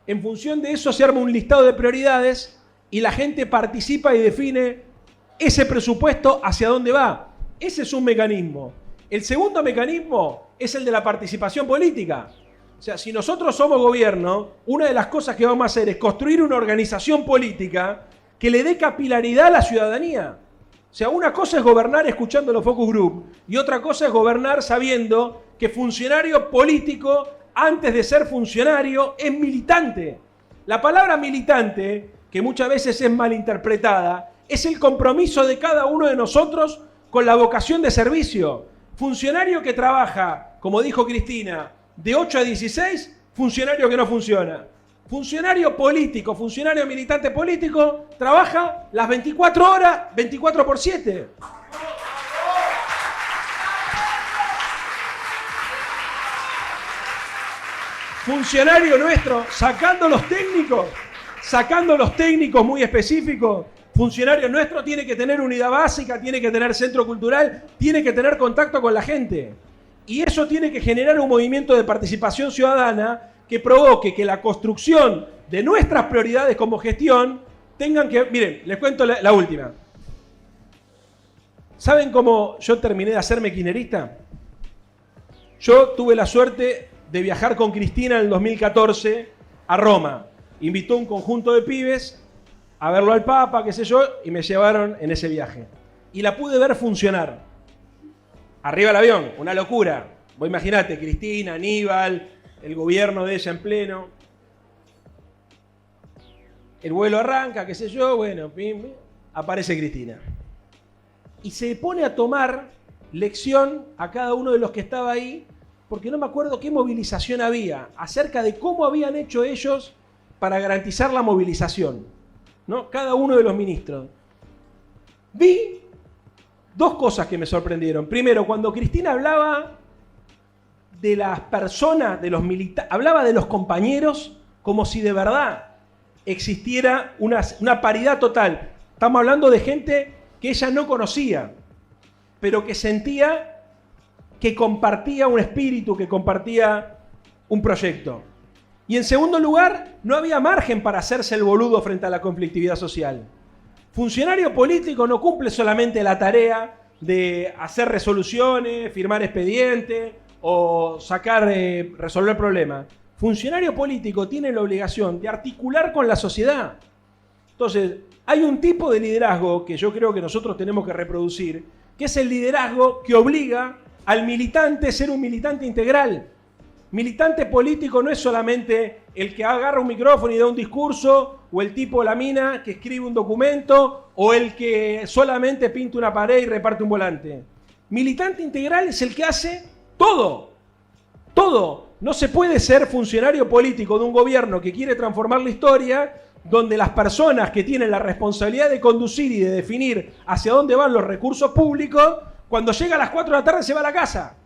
en función de eso se arma un listado de prioridades y la gente participa y define ese presupuesto hacia dónde va. Ese es un mecanismo. El segundo mecanismo es el de la participación política. O sea, si nosotros somos gobierno, una de las cosas que vamos a hacer es construir una organización política que le dé capilaridad a la ciudadanía. O sea, una cosa es gobernar escuchando los focus group y otra cosa es gobernar sabiendo que funcionario político, antes de ser funcionario, es militante. La palabra militante, que muchas veces es malinterpretada, es el compromiso de cada uno de nosotros con la vocación de servicio. Funcionario que trabaja, como dijo Cristina, de 8 a 16, funcionario que no funciona. Funcionario político, funcionario militante político, trabaja las 24 horas, 24/7. Funcionario nuestro, sacando los técnicos muy específicos, funcionario nuestro tiene que tener unidad básica, tiene que tener centro cultural, tiene que tener contacto con la gente. Y eso tiene que generar un movimiento de participación ciudadana que provoque que la construcción de nuestras prioridades como gestión tengan que... Miren, les cuento la última. ¿Saben cómo yo terminé de hacerme kirchnerista? Yo tuve la suerte de viajar con Cristina en el 2014 a Roma. Invitó un conjunto de pibes a verlo al Papa, qué sé yo, y me llevaron en ese viaje. Y la pude ver funcionar. Arriba el avión, una locura. Vos imaginate, Cristina, Aníbal, el gobierno de ella en pleno. El vuelo arranca, qué sé yo, bueno, aparece Cristina. Y se pone a tomar lección a cada uno de los que estaba ahí, porque no me acuerdo qué movilización había, acerca de cómo habían hecho ellos para garantizar la movilización, ¿no? Cada uno de los ministros. Vi dos cosas que me sorprendieron. Primero, cuando Cristina hablaba de las personas, de los militares, hablaba de los compañeros como si de verdad existiera una paridad total. Estamos hablando de gente que ella no conocía, pero que sentía que compartía un espíritu, que compartía un proyecto. Y en segundo lugar, no había margen para hacerse el boludo frente a la conflictividad social. Funcionario político no cumple solamente la tarea de hacer resoluciones, firmar expedientes o resolver problemas. Funcionario político tiene la obligación de articular con la sociedad. Entonces, hay un tipo de liderazgo que yo creo que nosotros tenemos que reproducir, que es el liderazgo que obliga al militante a ser un militante integral. Militante político no es solamente el que agarra un micrófono y da un discurso, o el tipo o la mina que escribe un documento, o el que solamente pinta una pared y reparte un volante. Militante integral es el que hace todo. Todo. No se puede ser funcionario político de un gobierno que quiere transformar la historia, donde las personas que tienen la responsabilidad de conducir y de definir hacia dónde van los recursos públicos, cuando llega a las 4 de la tarde se va a la casa.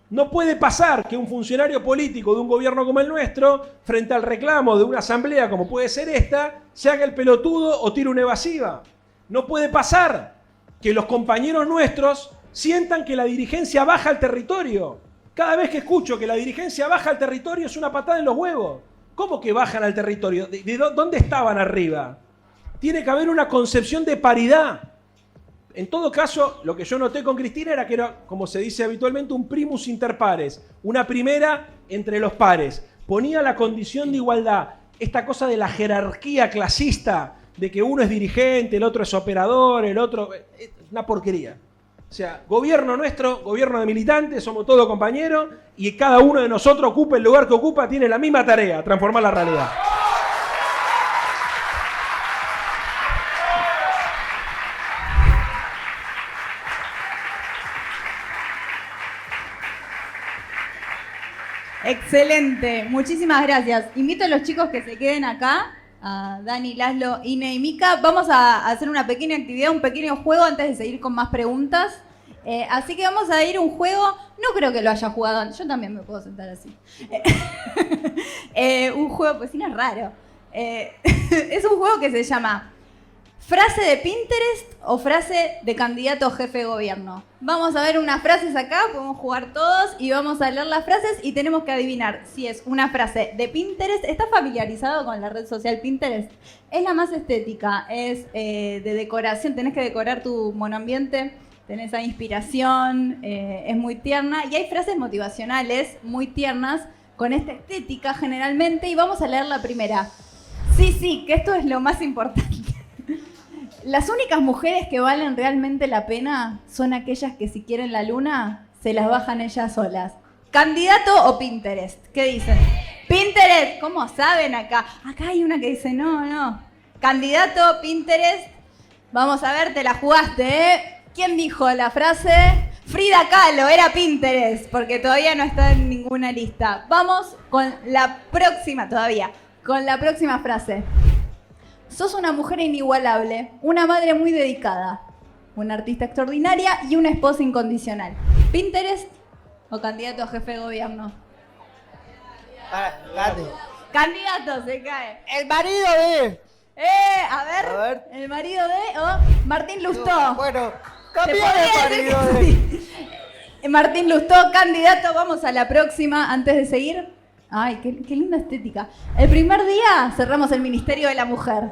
No puede pasar que un funcionario político de un gobierno como el nuestro, frente al reclamo de una asamblea como puede ser esta, se haga el pelotudo o tire una evasiva. No puede pasar que los compañeros nuestros sientan que la dirigencia baja al territorio. Cada vez que escucho que la dirigencia baja al territorio es una patada en los huevos. ¿Cómo que bajan al territorio? ¿De dónde estaban arriba? Tiene que haber una concepción de paridad. En todo caso, lo que yo noté con Cristina era que era, como se dice habitualmente, un primus inter pares, una primera entre los pares. Ponía la condición de igualdad, esta cosa de la jerarquía clasista, de que uno es dirigente, el otro es operador, el otro... Es una porquería. O sea, gobierno nuestro, gobierno de militantes, somos todos compañeros y cada uno de nosotros ocupa el lugar que ocupa, tiene la misma tarea, transformar la realidad. Excelente, muchísimas gracias. Invito a los chicos que se queden acá, a Dani, Laszlo, Ine y Mika. Vamos a hacer una pequeña actividad, un pequeño juego antes de seguir con más preguntas. Así que vamos a ir a un juego, no creo que lo haya jugado antes, yo también me puedo sentar así. Un juego, pues sí, no es raro. Es un juego que se llama frase de Pinterest o frase de candidato jefe de gobierno. Vamos a ver unas frases acá, podemos jugar todos y vamos a leer las frases y tenemos que adivinar si es una frase de Pinterest. ¿Estás familiarizado con la red social Pinterest? Es la más estética, es de decoración, tenés que decorar tu monoambiente, tenés esa inspiración, es muy tierna y hay frases motivacionales muy tiernas con esta estética generalmente y vamos a leer la primera. Sí, que esto es lo más importante. Las únicas mujeres que valen realmente la pena son aquellas que si quieren la luna, se las bajan ellas solas. ¿Candidato o Pinterest? ¿Qué dicen? Pinterest, ¿cómo saben acá? Acá hay una que dice no. Candidato, Pinterest. Vamos a ver, te la jugaste, ¿eh? ¿Quién dijo la frase? Frida Kahlo, era Pinterest, porque todavía no está en ninguna lista. Vamos con la próxima frase. Sos una mujer inigualable, una madre muy dedicada, una artista extraordinaria y una esposa incondicional. ¿Pinterest o candidato a jefe de gobierno? Candidato, se cae. El marido de... A ver. El marido de... Martín Lustó. Bueno, cambió el marido de... Sí. Martín Lustó, candidato. Vamos a la próxima antes de seguir. Ay, qué linda estética. El primer día cerramos el Ministerio de la Mujer.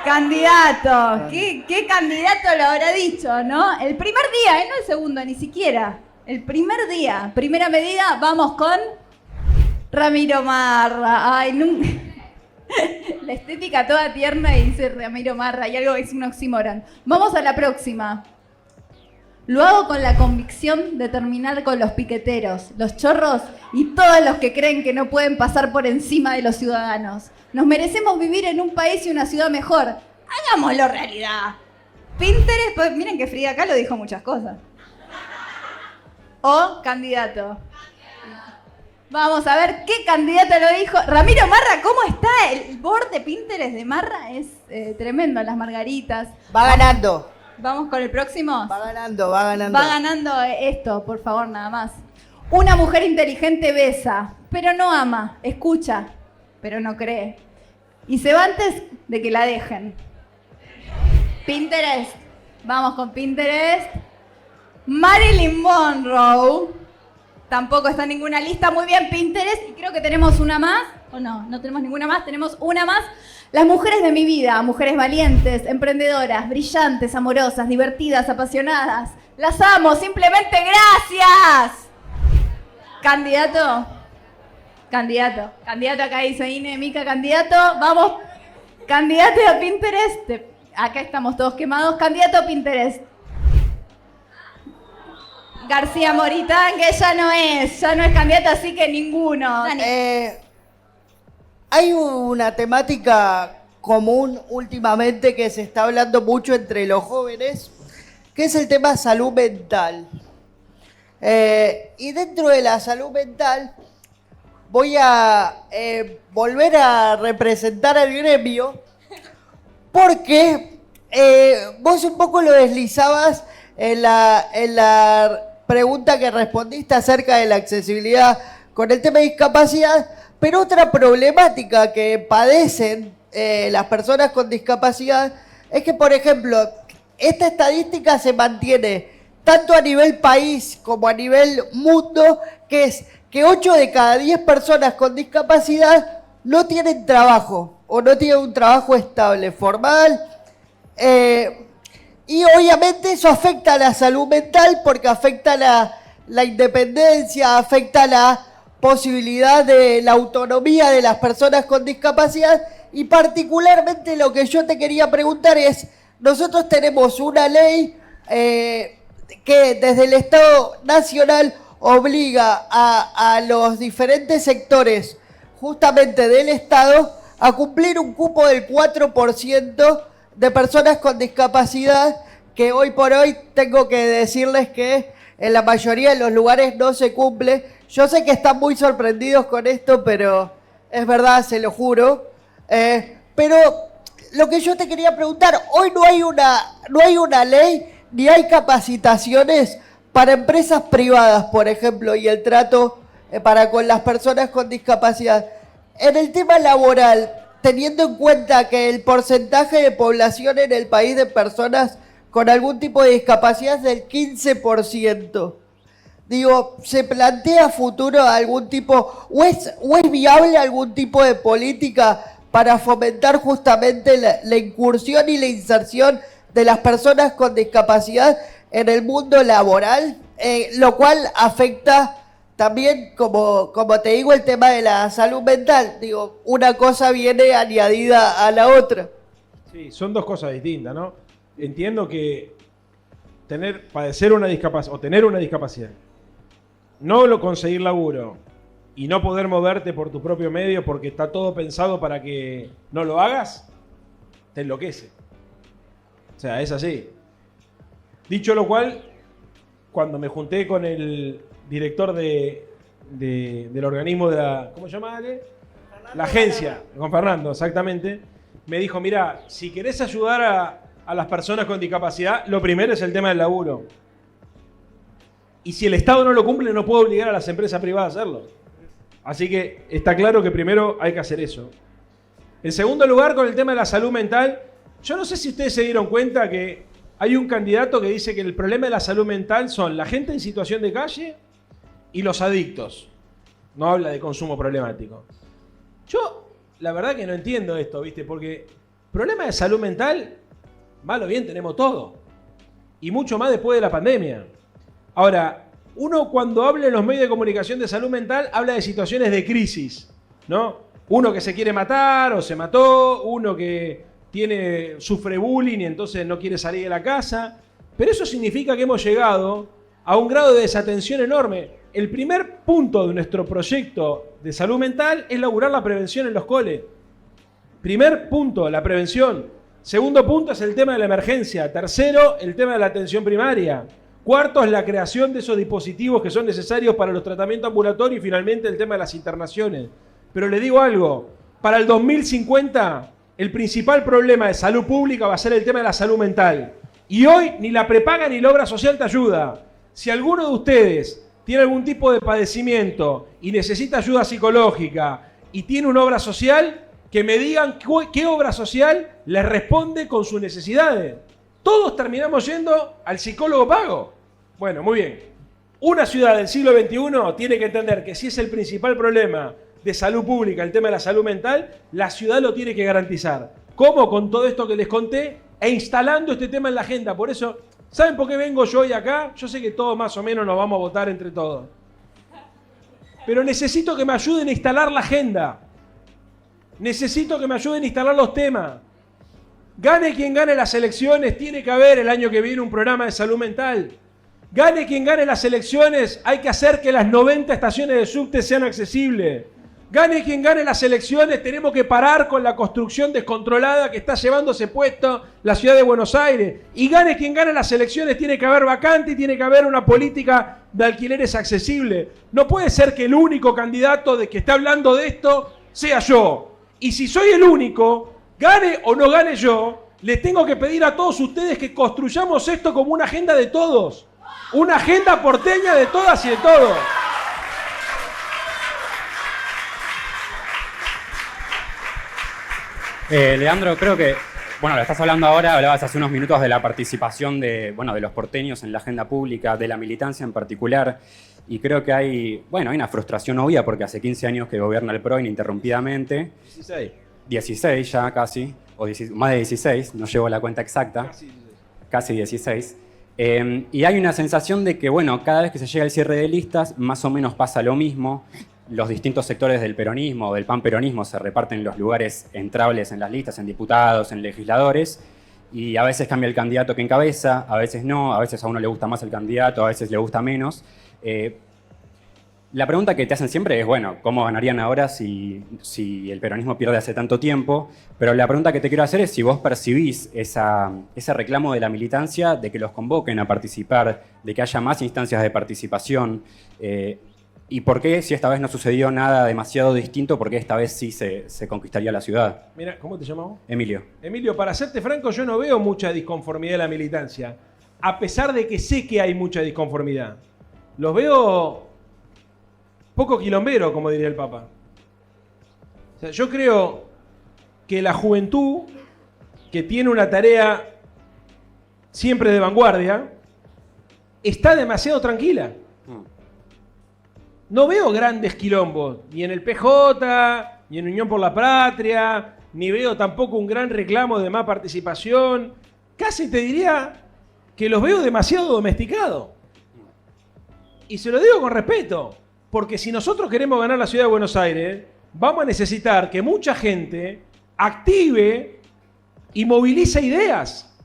Candidato. ¿Qué candidato lo habrá dicho, no? El primer día, no el segundo, ni siquiera. El primer día. Primera medida, vamos con Ramiro Marra. Ay, nunca... La estética toda tierna y dice Ramiro Marra y algo es un oxímoron. Vamos a la próxima. Lo hago con la convicción de terminar con los piqueteros, los chorros y todos los que creen que no pueden pasar por encima de los ciudadanos. Nos merecemos vivir en un país y una ciudad mejor. Hagámoslo realidad. Pinterest, pues miren que Frida Kahlo dijo muchas cosas. O candidato. Vamos a ver qué candidato lo dijo. Ramiro Marra, ¿cómo está? El board de Pinterest de Marra es tremendo, las margaritas. Va ganando. Vamos con el próximo. Va ganando, va ganando. Va ganando esto, por favor, nada más. Una mujer inteligente besa, pero no ama, escucha, pero no cree. Y se va antes de que la dejen. Pinterest. Vamos con Pinterest. Marilyn Monroe. Tampoco está en ninguna lista. Muy bien, Pinterest. Y creo que tenemos una más. ¿O no? No tenemos ninguna más. Tenemos una más. Las mujeres de mi vida. Mujeres valientes, emprendedoras, brillantes, amorosas, divertidas, apasionadas. Las amo. Simplemente gracias. Candidato. Candidato acá dice Ine, Mica, candidato. Vamos. Candidato a Pinterest. Acá estamos todos quemados. Candidato a Pinterest. García Moritán, que ya no es candidato, así que ninguno. Hay una temática común últimamente que se está hablando mucho entre los jóvenes, que es el tema salud mental. Y dentro de la salud mental voy a volver a representar al gremio porque vos un poco lo deslizabas en la pregunta que respondiste acerca de la accesibilidad con el tema de discapacidad, pero otra problemática que padecen las personas con discapacidad es que, por ejemplo, esta estadística se mantiene tanto a nivel país como a nivel mundo, que es que 8 de cada 10 personas con discapacidad no tienen trabajo o no tienen un trabajo estable, formal. Y obviamente eso afecta a la salud mental porque afecta la independencia, afecta la posibilidad de la autonomía de las personas con discapacidad. Y particularmente lo que yo te quería preguntar es, nosotros tenemos una ley que desde el Estado Nacional obliga a los diferentes sectores justamente del Estado a cumplir un cupo del 4% de personas con discapacidad, que hoy por hoy tengo que decirles que en la mayoría de los lugares no se cumple. Yo sé que están muy sorprendidos con esto, pero es verdad, se lo juro. Pero lo que yo te quería preguntar, hoy no hay una ley ni hay capacitaciones para empresas privadas, por ejemplo, y el trato para con las personas con discapacidad. En el tema laboral, teniendo en cuenta que el porcentaje de población en el país de personas con algún tipo de discapacidad es del 15%, digo, ¿se plantea a futuro algún tipo, o es viable algún tipo de política para fomentar justamente la incursión y la inserción de las personas con discapacidad en el mundo laboral? Lo cual afecta también, como te digo, el tema de la salud mental. Digo, una cosa viene añadida a la otra. Sí, son dos cosas distintas, ¿no? Entiendo que padecer una discapacidad o tener una discapacidad, no conseguir laburo y no poder moverte por tu propio medio porque está todo pensado para que no lo hagas, te enloquece. O sea, es así. Dicho lo cual, cuando me junté con el director del organismo de la... ¿Cómo se llama, Ale? La agencia, con Fernando, exactamente. Me dijo, mira, si querés ayudar a las personas con discapacidad, lo primero es el tema del laburo. Y si el Estado no lo cumple, no puede obligar a las empresas privadas a hacerlo. Así que está claro que primero hay que hacer eso. En segundo lugar, con el tema de la salud mental, yo no sé si ustedes se dieron cuenta que hay un candidato que dice que el problema de la salud mental son la gente en situación de calle y los adictos. No habla de consumo problemático. Yo, la verdad que no entiendo esto, ¿viste? Porque problema de salud mental, mal o bien tenemos todo. Y mucho más después de la pandemia. Ahora, uno cuando habla en los medios de comunicación de salud mental, habla de situaciones de crisis, ¿no? Uno que se quiere matar o se mató, uno que sufre bullying y entonces no quiere salir de la casa. Pero eso significa que hemos llegado a un grado de desatención enorme. El primer punto de nuestro proyecto de salud mental es laburar la prevención en los coles. Primer punto, la prevención. Segundo punto es el tema de la emergencia. Tercero, el tema de la atención primaria. Cuarto es la creación de esos dispositivos que son necesarios para los tratamientos ambulatorios y finalmente el tema de las internaciones. Pero les digo algo, para el 2050 el principal problema de salud pública va a ser el tema de la salud mental. Y hoy ni la prepaga ni la obra social te ayuda. Si alguno de ustedes tiene algún tipo de padecimiento y necesita ayuda psicológica y tiene una obra social, que me digan qué obra social les responde con sus necesidades. Todos terminamos yendo al psicólogo pago. Bueno, muy bien. Una ciudad del siglo XXI tiene que entender que si es el principal problema de salud pública, el tema de la salud mental, la ciudad lo tiene que garantizar. ¿Cómo? Con todo esto que les conté e instalando este tema en la agenda. Por eso, ¿saben por qué vengo yo hoy acá? Yo sé que todos más o menos nos vamos a votar entre todos. Pero necesito que me ayuden a instalar la agenda. Necesito que me ayuden a instalar los temas. Gane quien gane las elecciones, tiene que haber el año que viene un programa de salud mental. Gane quien gane las elecciones, hay que hacer que las 90 estaciones de subte sean accesibles. Gane quien gane las elecciones, tenemos que parar con la construcción descontrolada que está llevándose puesto la ciudad de Buenos Aires. Y gane quien gane las elecciones, tiene que haber vacante y tiene que haber una política de alquileres accesible. No puede ser que el único candidato de que está hablando de esto sea yo. Y si soy el único, gane o no gane yo, les tengo que pedir a todos ustedes que construyamos esto como una agenda de todos. Una agenda porteña de todas y de todos. Leandro, creo que, bueno, lo estás hablando ahora, hablabas hace unos minutos de la participación de los porteños en la agenda pública, de la militancia en particular, y creo que hay una frustración obvia porque hace 15 años que gobierna el PRO ininterrumpidamente. 16 ya casi, o más de 16, no llevo la cuenta exacta. Casi 16. Y hay una sensación de que, cada vez que se llega al cierre de listas, más o menos pasa lo mismo. Los distintos sectores del peronismo o del panperonismo se reparten los lugares entrables en las listas, en diputados, en legisladores, y a veces cambia el candidato que encabeza, a veces no, a veces a uno le gusta más el candidato, a veces le gusta menos. La pregunta que te hacen siempre es, ¿cómo ganarían ahora si el peronismo pierde hace tanto tiempo? Pero la pregunta que te quiero hacer es si vos percibís ese reclamo de la militancia, de que los convoquen a participar, de que haya más instancias de participación, y por qué, si esta vez no sucedió nada demasiado distinto, por qué esta vez sí se conquistaría la ciudad. Mira, ¿cómo te llamamos? Emilio. Emilio, para serte franco, yo no veo mucha disconformidad de la militancia, a pesar de que sé que hay mucha disconformidad. Los veo poco quilombero, como diría el Papa. O sea, yo creo que la juventud, que tiene una tarea siempre de vanguardia, está demasiado tranquila. No veo grandes quilombos, ni en el PJ, ni en Unión por la Patria, ni veo tampoco un gran reclamo de más participación. Casi te diría que los veo demasiado domesticados. Y se lo digo con respeto, porque si nosotros queremos ganar la ciudad de Buenos Aires, vamos a necesitar que mucha gente active y movilice ideas.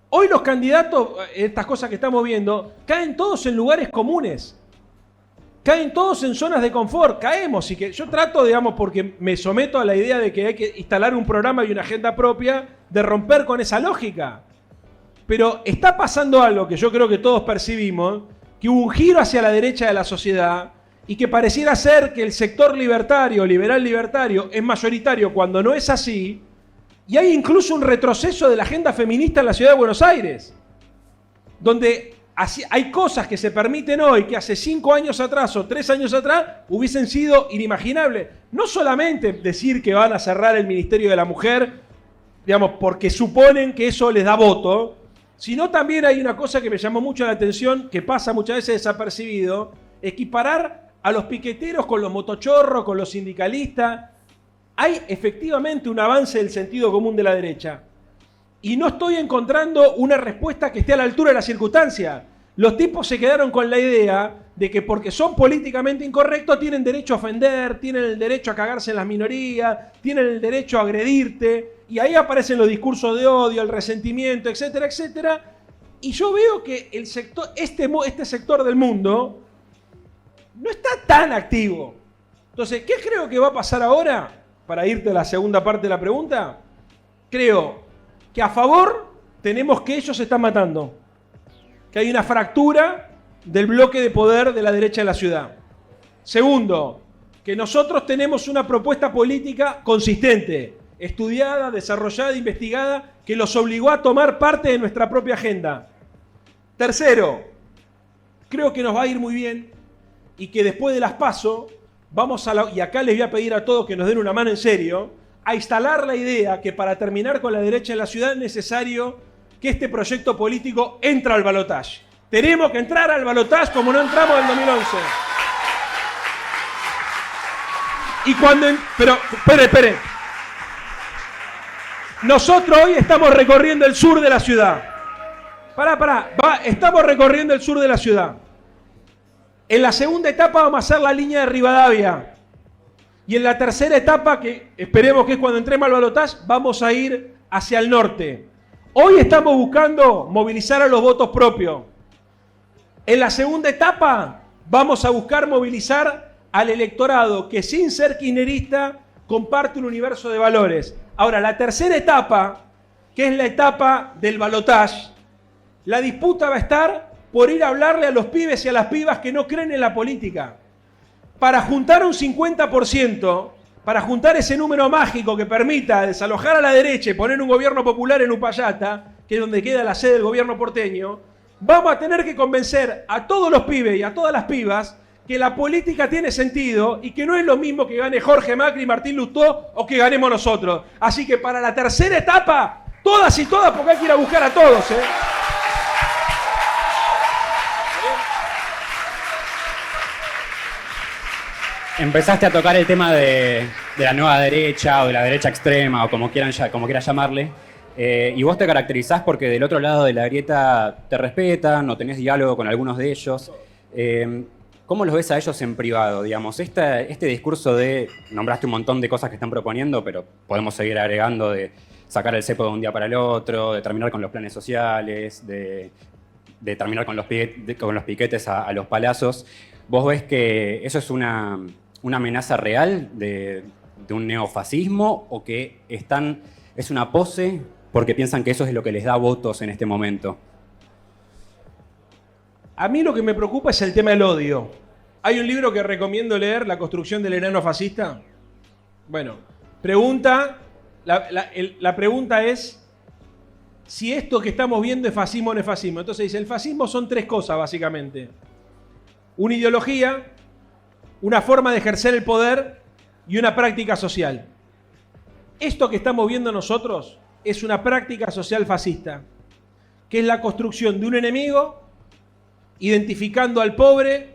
Hoy los candidatos, estas cosas que estamos viendo, caen todos en lugares comunes. Caen todos en zonas de confort, caemos. Y que yo trato, porque me someto a la idea de que hay que instalar un programa y una agenda propia, de romper con esa lógica. Pero está pasando algo que yo creo que todos percibimos, que hubo un giro hacia la derecha de la sociedad y que pareciera ser que el sector libertario, liberal libertario, es mayoritario cuando no es así, y hay incluso un retroceso de la agenda feminista en la ciudad de Buenos Aires, donde hay cosas que se permiten hoy que hace 5 años atrás o 3 años atrás hubiesen sido inimaginables. No solamente decir que van a cerrar el Ministerio de la Mujer, porque suponen que eso les da voto, sino también hay una cosa que me llamó mucho la atención, que pasa muchas veces desapercibido, equiparar a los piqueteros con los motochorros, con los sindicalistas. Hay efectivamente un avance del sentido común de la derecha. Y no estoy encontrando una respuesta que esté a la altura de la circunstancia. Los tipos se quedaron con la idea de que porque son políticamente incorrectos tienen derecho a ofender, tienen el derecho a cagarse en las minorías, tienen el derecho a agredirte, y ahí aparecen los discursos de odio, el resentimiento, etcétera, etcétera. Y yo veo que el sector, este sector del mundo no está tan activo. Entonces, ¿qué creo que va a pasar ahora? Para irte a la segunda parte de la pregunta, creo que a favor tenemos que ellos se están matando, que hay una fractura del bloque de poder de la derecha de la ciudad. Segundo, que nosotros tenemos una propuesta política consistente. estudiada, desarrollada, investigada, que los obligó a tomar parte de nuestra propia agenda. Tercero, creo que nos va a ir muy bien y que después de las PASO vamos y acá les voy a pedir a todos que nos den una mano en serio, a instalar la idea que para terminar con la derecha en la ciudad es necesario que este proyecto político entre al balotaje. Tenemos que entrar al balotaje como no entramos en el 2011. Y cuando... Pero, espere. Nosotros hoy estamos recorriendo el sur de la ciudad. Estamos recorriendo el sur de la ciudad. En la segunda etapa vamos a hacer la línea de Rivadavia. Y en la tercera etapa, que esperemos que es cuando entremos al balotaje, vamos a ir hacia el norte. Hoy estamos buscando movilizar a los votos propios. En la segunda etapa vamos a buscar movilizar al electorado que sin ser kirchnerista comparte un universo de valores. Ahora, la tercera etapa, que es la etapa del balotaje, la disputa va a estar por ir a hablarle a los pibes y a las pibas que no creen en la política. Para juntar un 50%, para juntar ese número mágico que permita desalojar a la derecha y poner un gobierno popular en Upayata, que es donde queda la sede del gobierno porteño, vamos a tener que convencer a todos los pibes y a todas las pibas que la política tiene sentido y que no es lo mismo que gane Jorge Macri y Martín Lustó o que ganemos nosotros. Así que para la tercera etapa, todas y todas, porque hay que ir a buscar a todos, Empezaste a tocar el tema de la nueva derecha o de la derecha extrema o como quieras llamarle. Y vos te caracterizás porque del otro lado de la grieta te respetan o tenés diálogo con algunos de ellos. ¿Cómo los ves a ellos en privado? Digamos, este discurso de, nombraste un montón de cosas que están proponiendo, pero podemos seguir agregando de sacar el cepo de un día para el otro, de terminar con los planes sociales, de terminar con los piquetes a los palazos. ¿Vos ves que eso es una amenaza real de un neofascismo o que es una pose porque piensan que eso es lo que les da votos en este momento? A mí lo que me preocupa es el tema del odio. Hay un libro que recomiendo leer, La construcción del enano fascista. Bueno, la pregunta es si esto que estamos viendo es fascismo o no es fascismo. Entonces dice, el fascismo son tres cosas básicamente. Una ideología, una forma de ejercer el poder y una práctica social. Esto que estamos viendo nosotros es una práctica social fascista, que es la construcción de un enemigo identificando al pobre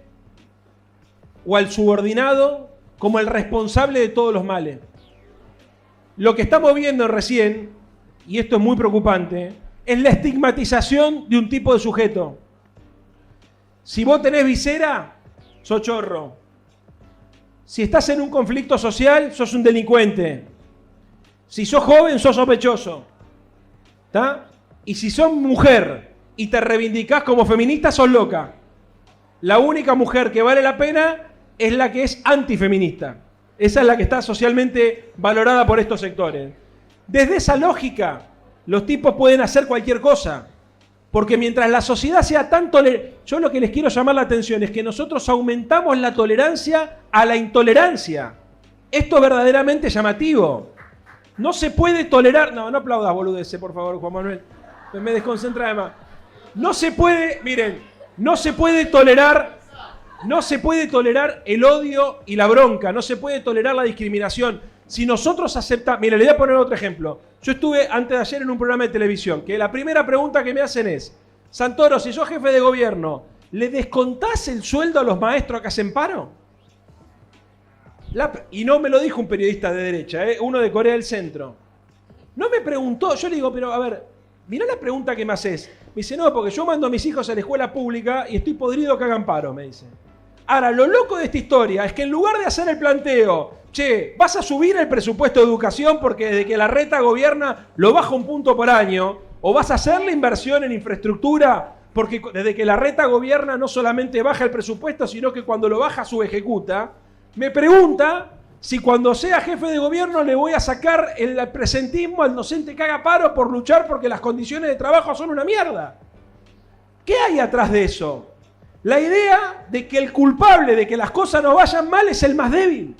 o al subordinado como el responsable de todos los males. Lo que estamos viendo recién, y esto es muy preocupante, es la estigmatización de un tipo de sujeto. Si vos tenés visera, sos chorro. Si estás en un conflicto social, sos un delincuente. Si sos joven, sos sospechoso. ¿Está? Y si sos mujer y te reivindicás como feminista, sos loca. La única mujer que vale la pena es la que es antifeminista. Esa es la que está socialmente valorada por estos sectores. Desde esa lógica, los tipos pueden hacer cualquier cosa. Porque mientras la sociedad sea tan tolerante, yo lo que les quiero llamar la atención es que nosotros aumentamos la tolerancia a la intolerancia. Esto es verdaderamente llamativo. No se puede tolerar... No aplaudas, boludece, por favor, Juan Manuel. Me desconcentra además. No se puede, miren, no se puede tolerar el odio y la bronca, no se puede tolerar la discriminación. Si nosotros aceptamos... Mira, le voy a poner otro ejemplo. Yo estuve antes de ayer en un programa de televisión, que la primera pregunta que me hacen es, Santoro, si sos jefe de gobierno, ¿le descontás el sueldo a los maestros que hacen paro? Y no me lo dijo un periodista de derecha, uno de Corea del Centro. No me preguntó, yo le digo, pero a ver, mirá la pregunta que me haces. Me dice, no, porque yo mando a mis hijos a la escuela pública y estoy podrido que hagan paro, me dice. Ahora, lo loco de esta historia es que en lugar de hacer el planteo, che, vas a subir el presupuesto de educación porque desde que la reta gobierna lo baja un punto por año, o vas a hacer la inversión en infraestructura porque desde que la reta gobierna no solamente baja el presupuesto, sino que cuando lo baja subejecuta, me pregunta si cuando sea jefe de gobierno le voy a sacar el presentismo al docente que haga paro por luchar porque las condiciones de trabajo son una mierda. ¿Qué hay atrás de eso? La idea de que el culpable de que las cosas no vayan mal es el más débil.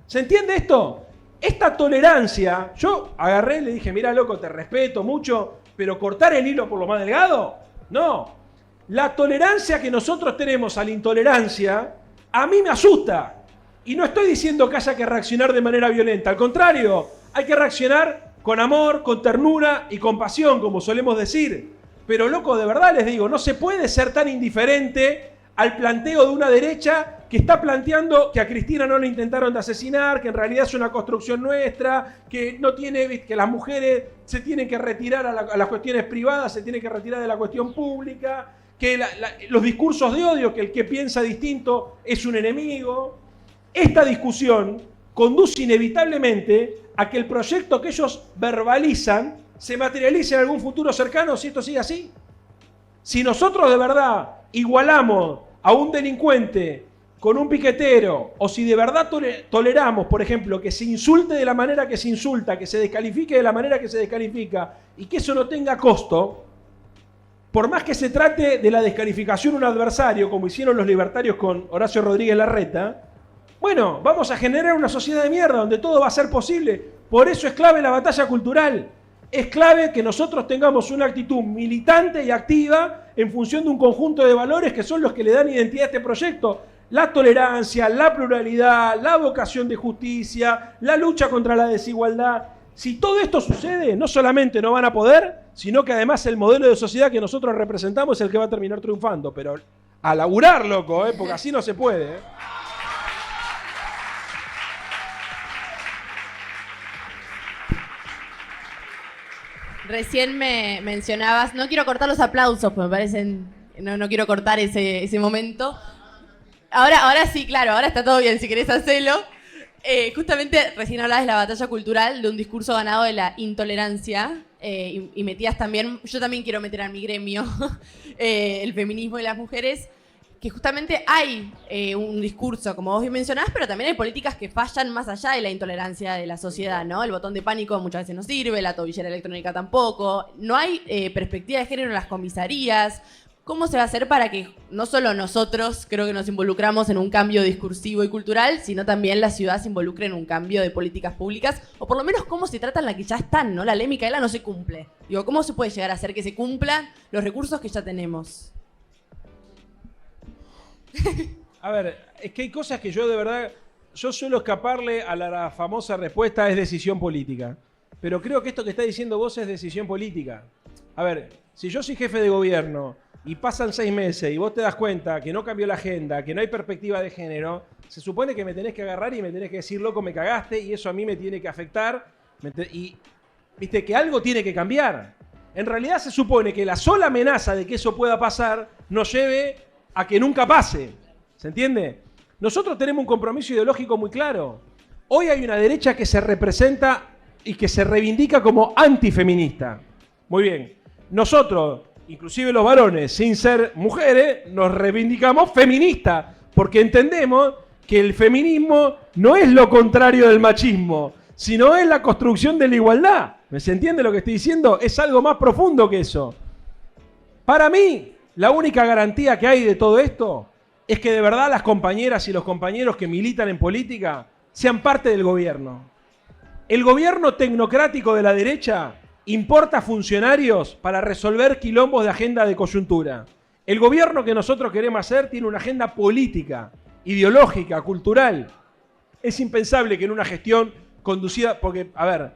¿Se entiende esto? esta tolerancia, yo agarré y le dije, mira loco, te respeto mucho, pero cortar el hilo por lo más delgado, no. La tolerancia que nosotros tenemos a la intolerancia, a mí me asusta. Y no estoy diciendo que haya que reaccionar de manera violenta, al contrario, hay que reaccionar con amor, con ternura y compasión, como solemos decir. Pero loco, de verdad les digo, no se puede ser tan indiferente al planteo de una derecha que está planteando que a Cristina no la intentaron de asesinar, que en realidad es una construcción nuestra, que no tiene, que las mujeres se tienen que retirar a las cuestiones privadas, se tienen que retirar de la cuestión pública, que los discursos de odio, que el que piensa distinto es un enemigo. Esta discusión conduce inevitablemente a que el proyecto que ellos verbalizan se materialice en algún futuro cercano si esto sigue así. Si nosotros de verdad igualamos a un delincuente con un piquetero, o si de verdad toleramos, por ejemplo, que se insulte de la manera que se insulta, que se descalifique de la manera que se descalifica, y que eso no tenga costo, por más que se trate de la descalificación de un adversario, como hicieron los libertarios con Horacio Rodríguez Larreta, bueno, vamos a generar una sociedad de mierda donde todo va a ser posible. Por eso es clave la batalla cultural. Es clave que nosotros tengamos una actitud militante y activa en función de un conjunto de valores que son los que le dan identidad a este proyecto. La tolerancia, la pluralidad, la vocación de justicia, la lucha contra la desigualdad. Si todo esto sucede, no solamente no van a poder, sino que además el modelo de sociedad que nosotros representamos es el que va a terminar triunfando. Pero a laburar, loco, porque así no se puede. Recién me mencionabas, no quiero cortar los aplausos, porque me parecen, no quiero cortar ese momento. Ahora sí, claro, ahora está todo bien, si querés hacerlo. Justamente recién hablabas de la batalla cultural, de un discurso ganado de la intolerancia, y metías también, yo también quiero meter a mi gremio, el feminismo y las mujeres, que justamente hay un discurso, como vos bien mencionabas, pero también hay políticas que fallan más allá de la intolerancia de la sociedad, ¿no? El botón de pánico muchas veces no sirve, la tobillera electrónica tampoco, no hay perspectiva de género en las comisarías. ¿Cómo se va a hacer para que no solo nosotros creo que nos involucramos en un cambio discursivo y cultural, sino también la ciudad se involucre en un cambio de políticas públicas? O por lo menos cómo se tratan las que ya están, ¿no? La ley Micaela no se cumple. Digo, ¿cómo se puede llegar a hacer que se cumplan los recursos que ya tenemos? A ver, es que hay cosas que yo de verdad, yo suelo escaparle a la famosa respuesta es decisión política. Pero creo que esto que está diciendo vos es decisión política. A ver, si yo soy jefe de gobierno y pasan 6 meses y vos te das cuenta que no cambió la agenda, que no hay perspectiva de género, se supone que me tenés que agarrar y me tenés que decir, loco, me cagaste y eso a mí me tiene que afectar. Y, viste, que algo tiene que cambiar. En realidad se supone que la sola amenaza de que eso pueda pasar nos lleve a que nunca pase. ¿Se entiende? Nosotros tenemos un compromiso ideológico muy claro. Hoy hay una derecha que se representa y que se reivindica como antifeminista. Muy bien. Nosotros, inclusive los varones, sin ser mujeres, nos reivindicamos feministas, porque entendemos que el feminismo no es lo contrario del machismo, sino es la construcción de la igualdad. ¿Se entiende lo que estoy diciendo? Es algo más profundo que eso. Para mí, la única garantía que hay de todo esto es que de verdad las compañeras y los compañeros que militan en política sean parte del gobierno. El gobierno tecnocrático de la derecha importa funcionarios para resolver quilombos de agenda de coyuntura. El gobierno que nosotros queremos hacer tiene una agenda política, ideológica, cultural. Es impensable que en una gestión conducida, porque, a ver,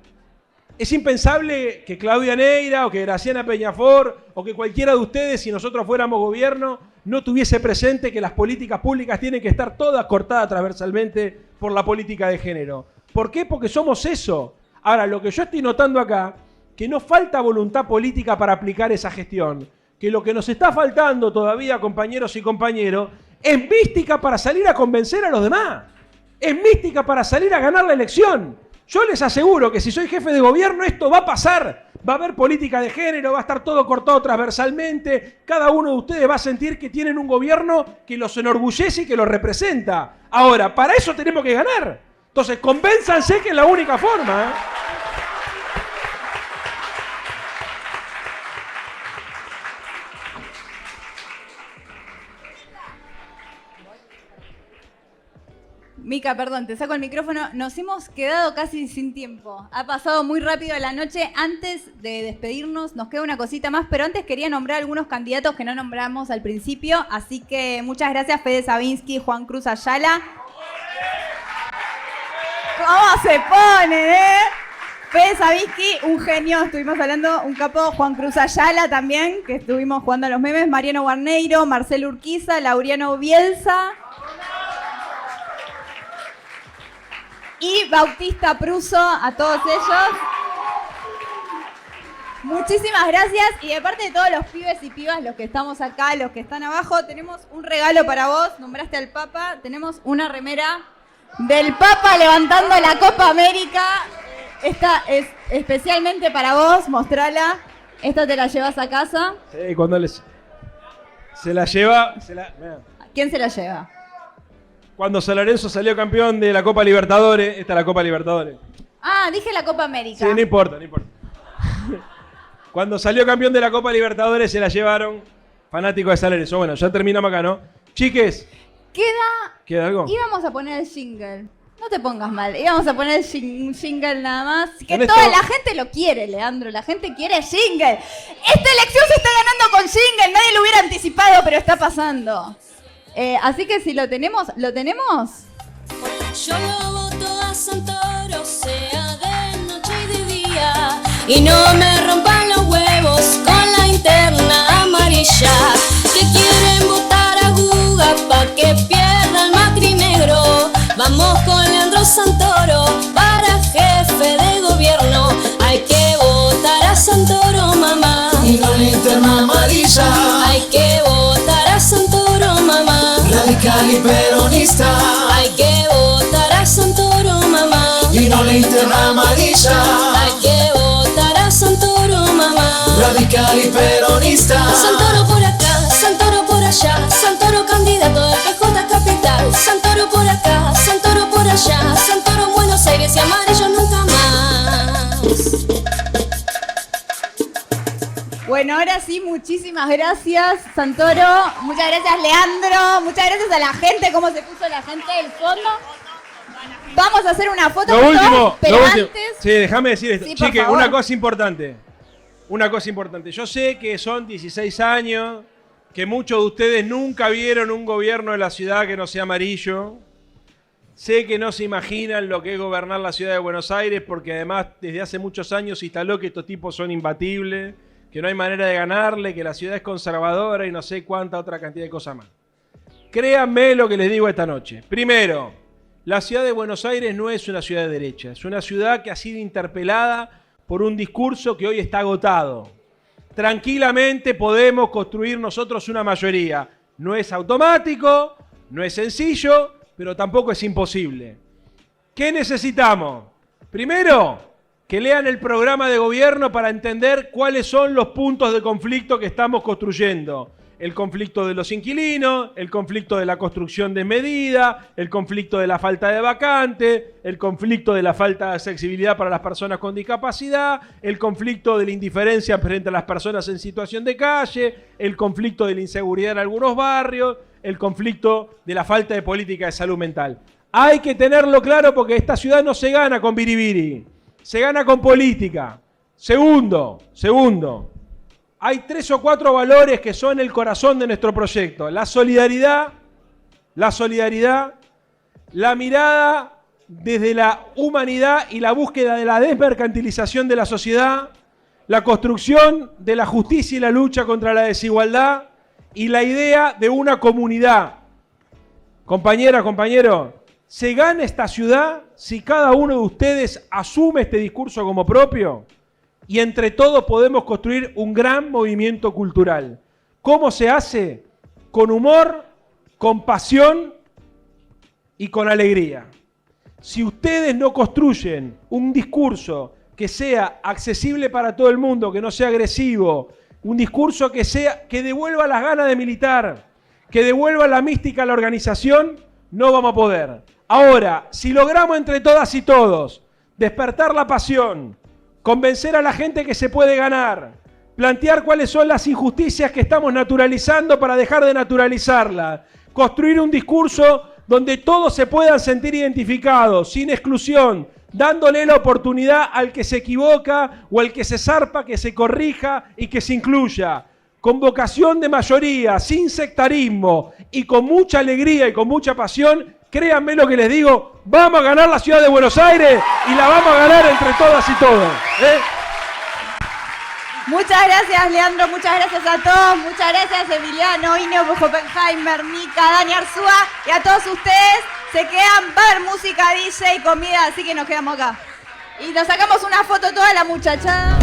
es impensable que Claudia Neira o que Graciana Peñafort o que cualquiera de ustedes, si nosotros fuéramos gobierno, no tuviese presente que las políticas públicas tienen que estar todas cortadas transversalmente por la política de género. ¿Por qué? Porque somos eso. Ahora, lo que yo estoy notando acá, que no falta voluntad política para aplicar esa gestión, que lo que nos está faltando todavía, compañeros y compañeros, es mística para salir a convencer a los demás. Es mística para salir a ganar la elección. Yo les aseguro que si soy jefe de gobierno esto va a pasar. Va a haber política de género, va a estar todo cortado transversalmente. Cada uno de ustedes va a sentir que tienen un gobierno que los enorgullece y que los representa. Ahora, para eso tenemos que ganar. Entonces, convénzanse que es la única forma. Mica, perdón, te saco el micrófono. Nos hemos quedado casi sin tiempo. Ha pasado muy rápido la noche. Antes de despedirnos, nos queda una cosita más, pero antes quería nombrar algunos candidatos que no nombramos al principio. Así que muchas gracias, Fede Sabinsky, Juan Cruz Ayala. ¿Cómo se pone, Fede Sabinsky, un genio, estuvimos hablando, un capo. Juan Cruz Ayala también, que estuvimos jugando a los memes. Mariano Guarneiro, Marcelo Urquiza, Laureano Bielsa. Y Bautista Pruso, a todos ellos. Muchísimas gracias. Y de parte de todos los pibes y pibas, los que estamos acá, los que están abajo, tenemos un regalo para vos. Nombraste al Papa. Tenemos una remera del Papa levantando la Copa América. Esta es especialmente para vos. Mostrala. Esta te la llevas a casa. Sí, cuando se la lleva... ¿Quién se la lleva? Cuando San Lorenzo salió campeón de la Copa Libertadores, esta es la Copa Libertadores. Ah, dije la Copa América. Sí, no importa. Cuando salió campeón de la Copa Libertadores se la llevaron fanáticos de San Lorenzo. Bueno, ya terminamos acá, ¿no? Chiques. ¿Queda algo? Íbamos a poner el jingle. No te pongas mal. Íbamos a poner un jingle nada más. Que ¿Tenés toda todo? la gente lo quiere, Leandro. La gente quiere jingle. Esta elección se está ganando con jingle. Nadie lo hubiera anticipado, pero está pasando. Así que si lo tenemos, ¿lo tenemos? Yo lo voto a Santoro, sea de noche y de día. Y no me rompan los huevos con la interna amarilla. Que quieren votar a Guga pa' que pierda el Macri negro. Vamos con Leandro Santoro para jefe de gobierno. Hay que votar a Santoro, mamá. Y no linterna amarilla. Hay que votar a Santoro, mamá. Radical y peronista. Hay que votar a Santoro, mamá. Y no linterna amarilla. Hay que votar a Santoro, mamá. Radical y peronista. Santoro por acá, Santoro por allá. Santoro candidato del PJ Capital. Santoro por acá, Santoro por allá. Santoro en Buenos Aires y amarillo nunca más. Bueno, ahora sí, muchísimas gracias, Santoro. Muchas gracias, Leandro. Muchas gracias a la gente, cómo se puso la gente del fondo. Vamos a hacer una foto Lo con último, todos, pero lo último. antes... Sí, déjame decir esto. Sí, por Chique, favor. una cosa importante. Una cosa importante. Yo sé que son 16 años, que muchos de ustedes nunca vieron un gobierno de la ciudad que no sea amarillo. Sé que no se imaginan lo que es gobernar la ciudad de Buenos Aires, porque además desde hace muchos años se instaló que estos tipos son imbatibles, que no hay manera de ganarle, que la ciudad es conservadora y no sé cuánta otra cantidad de cosas más. Créanme lo que les digo esta noche. Primero, la ciudad de Buenos Aires no es una ciudad de derecha, es una ciudad que ha sido interpelada por un discurso que hoy está agotado. Tranquilamente podemos construir nosotros una mayoría. No es automático, no es sencillo, pero tampoco es imposible. ¿Qué necesitamos? Primero, que lean el programa de gobierno para entender cuáles son los puntos de conflicto que estamos construyendo. El conflicto de los inquilinos, el conflicto de la construcción desmedida, el conflicto de la falta de vacante, el conflicto de la falta de accesibilidad para las personas con discapacidad, el conflicto de la indiferencia frente a las personas en situación de calle, el conflicto de la inseguridad en algunos barrios, el conflicto de la falta de política de salud mental. Hay que tenerlo claro porque esta ciudad no se gana con biribiri, se gana con política. Segundo, hay 3 o 4 valores que son el corazón de nuestro proyecto. La solidaridad, la mirada desde la humanidad y la búsqueda de la desmercantilización de la sociedad, la construcción de la justicia y la lucha contra la desigualdad y la idea de una comunidad. Compañera, compañero, ¿se gana esta ciudad si cada uno de ustedes asume este discurso como propio? Y entre todos podemos construir un gran movimiento cultural. ¿Cómo se hace? Con humor, con pasión y con alegría. Si ustedes no construyen un discurso que sea accesible para todo el mundo, que no sea agresivo, un discurso que devuelva las ganas de militar, que devuelva la mística a la organización, no vamos a poder. Ahora, si logramos entre todas y todos despertar la pasión, convencer a la gente que se puede ganar, plantear cuáles son las injusticias que estamos naturalizando para dejar de naturalizarlas, construir un discurso donde todos se puedan sentir identificados, sin exclusión, dándole la oportunidad al que se equivoca o al que se zarpa, que se corrija y que se incluya. Con vocación de mayoría, sin sectarismo y con mucha alegría y con mucha pasión, créanme lo que les digo, vamos a ganar la ciudad de Buenos Aires y la vamos a ganar entre todas y todos. Muchas gracias, Leandro, muchas gracias a todos, muchas gracias, Emiliano, Ineo Oppenheimer, Mica, Dani Arzúa, y a todos ustedes. Se quedan, va a haber música, DJ, comida, así que nos quedamos acá. Y nos sacamos una foto toda la muchachada.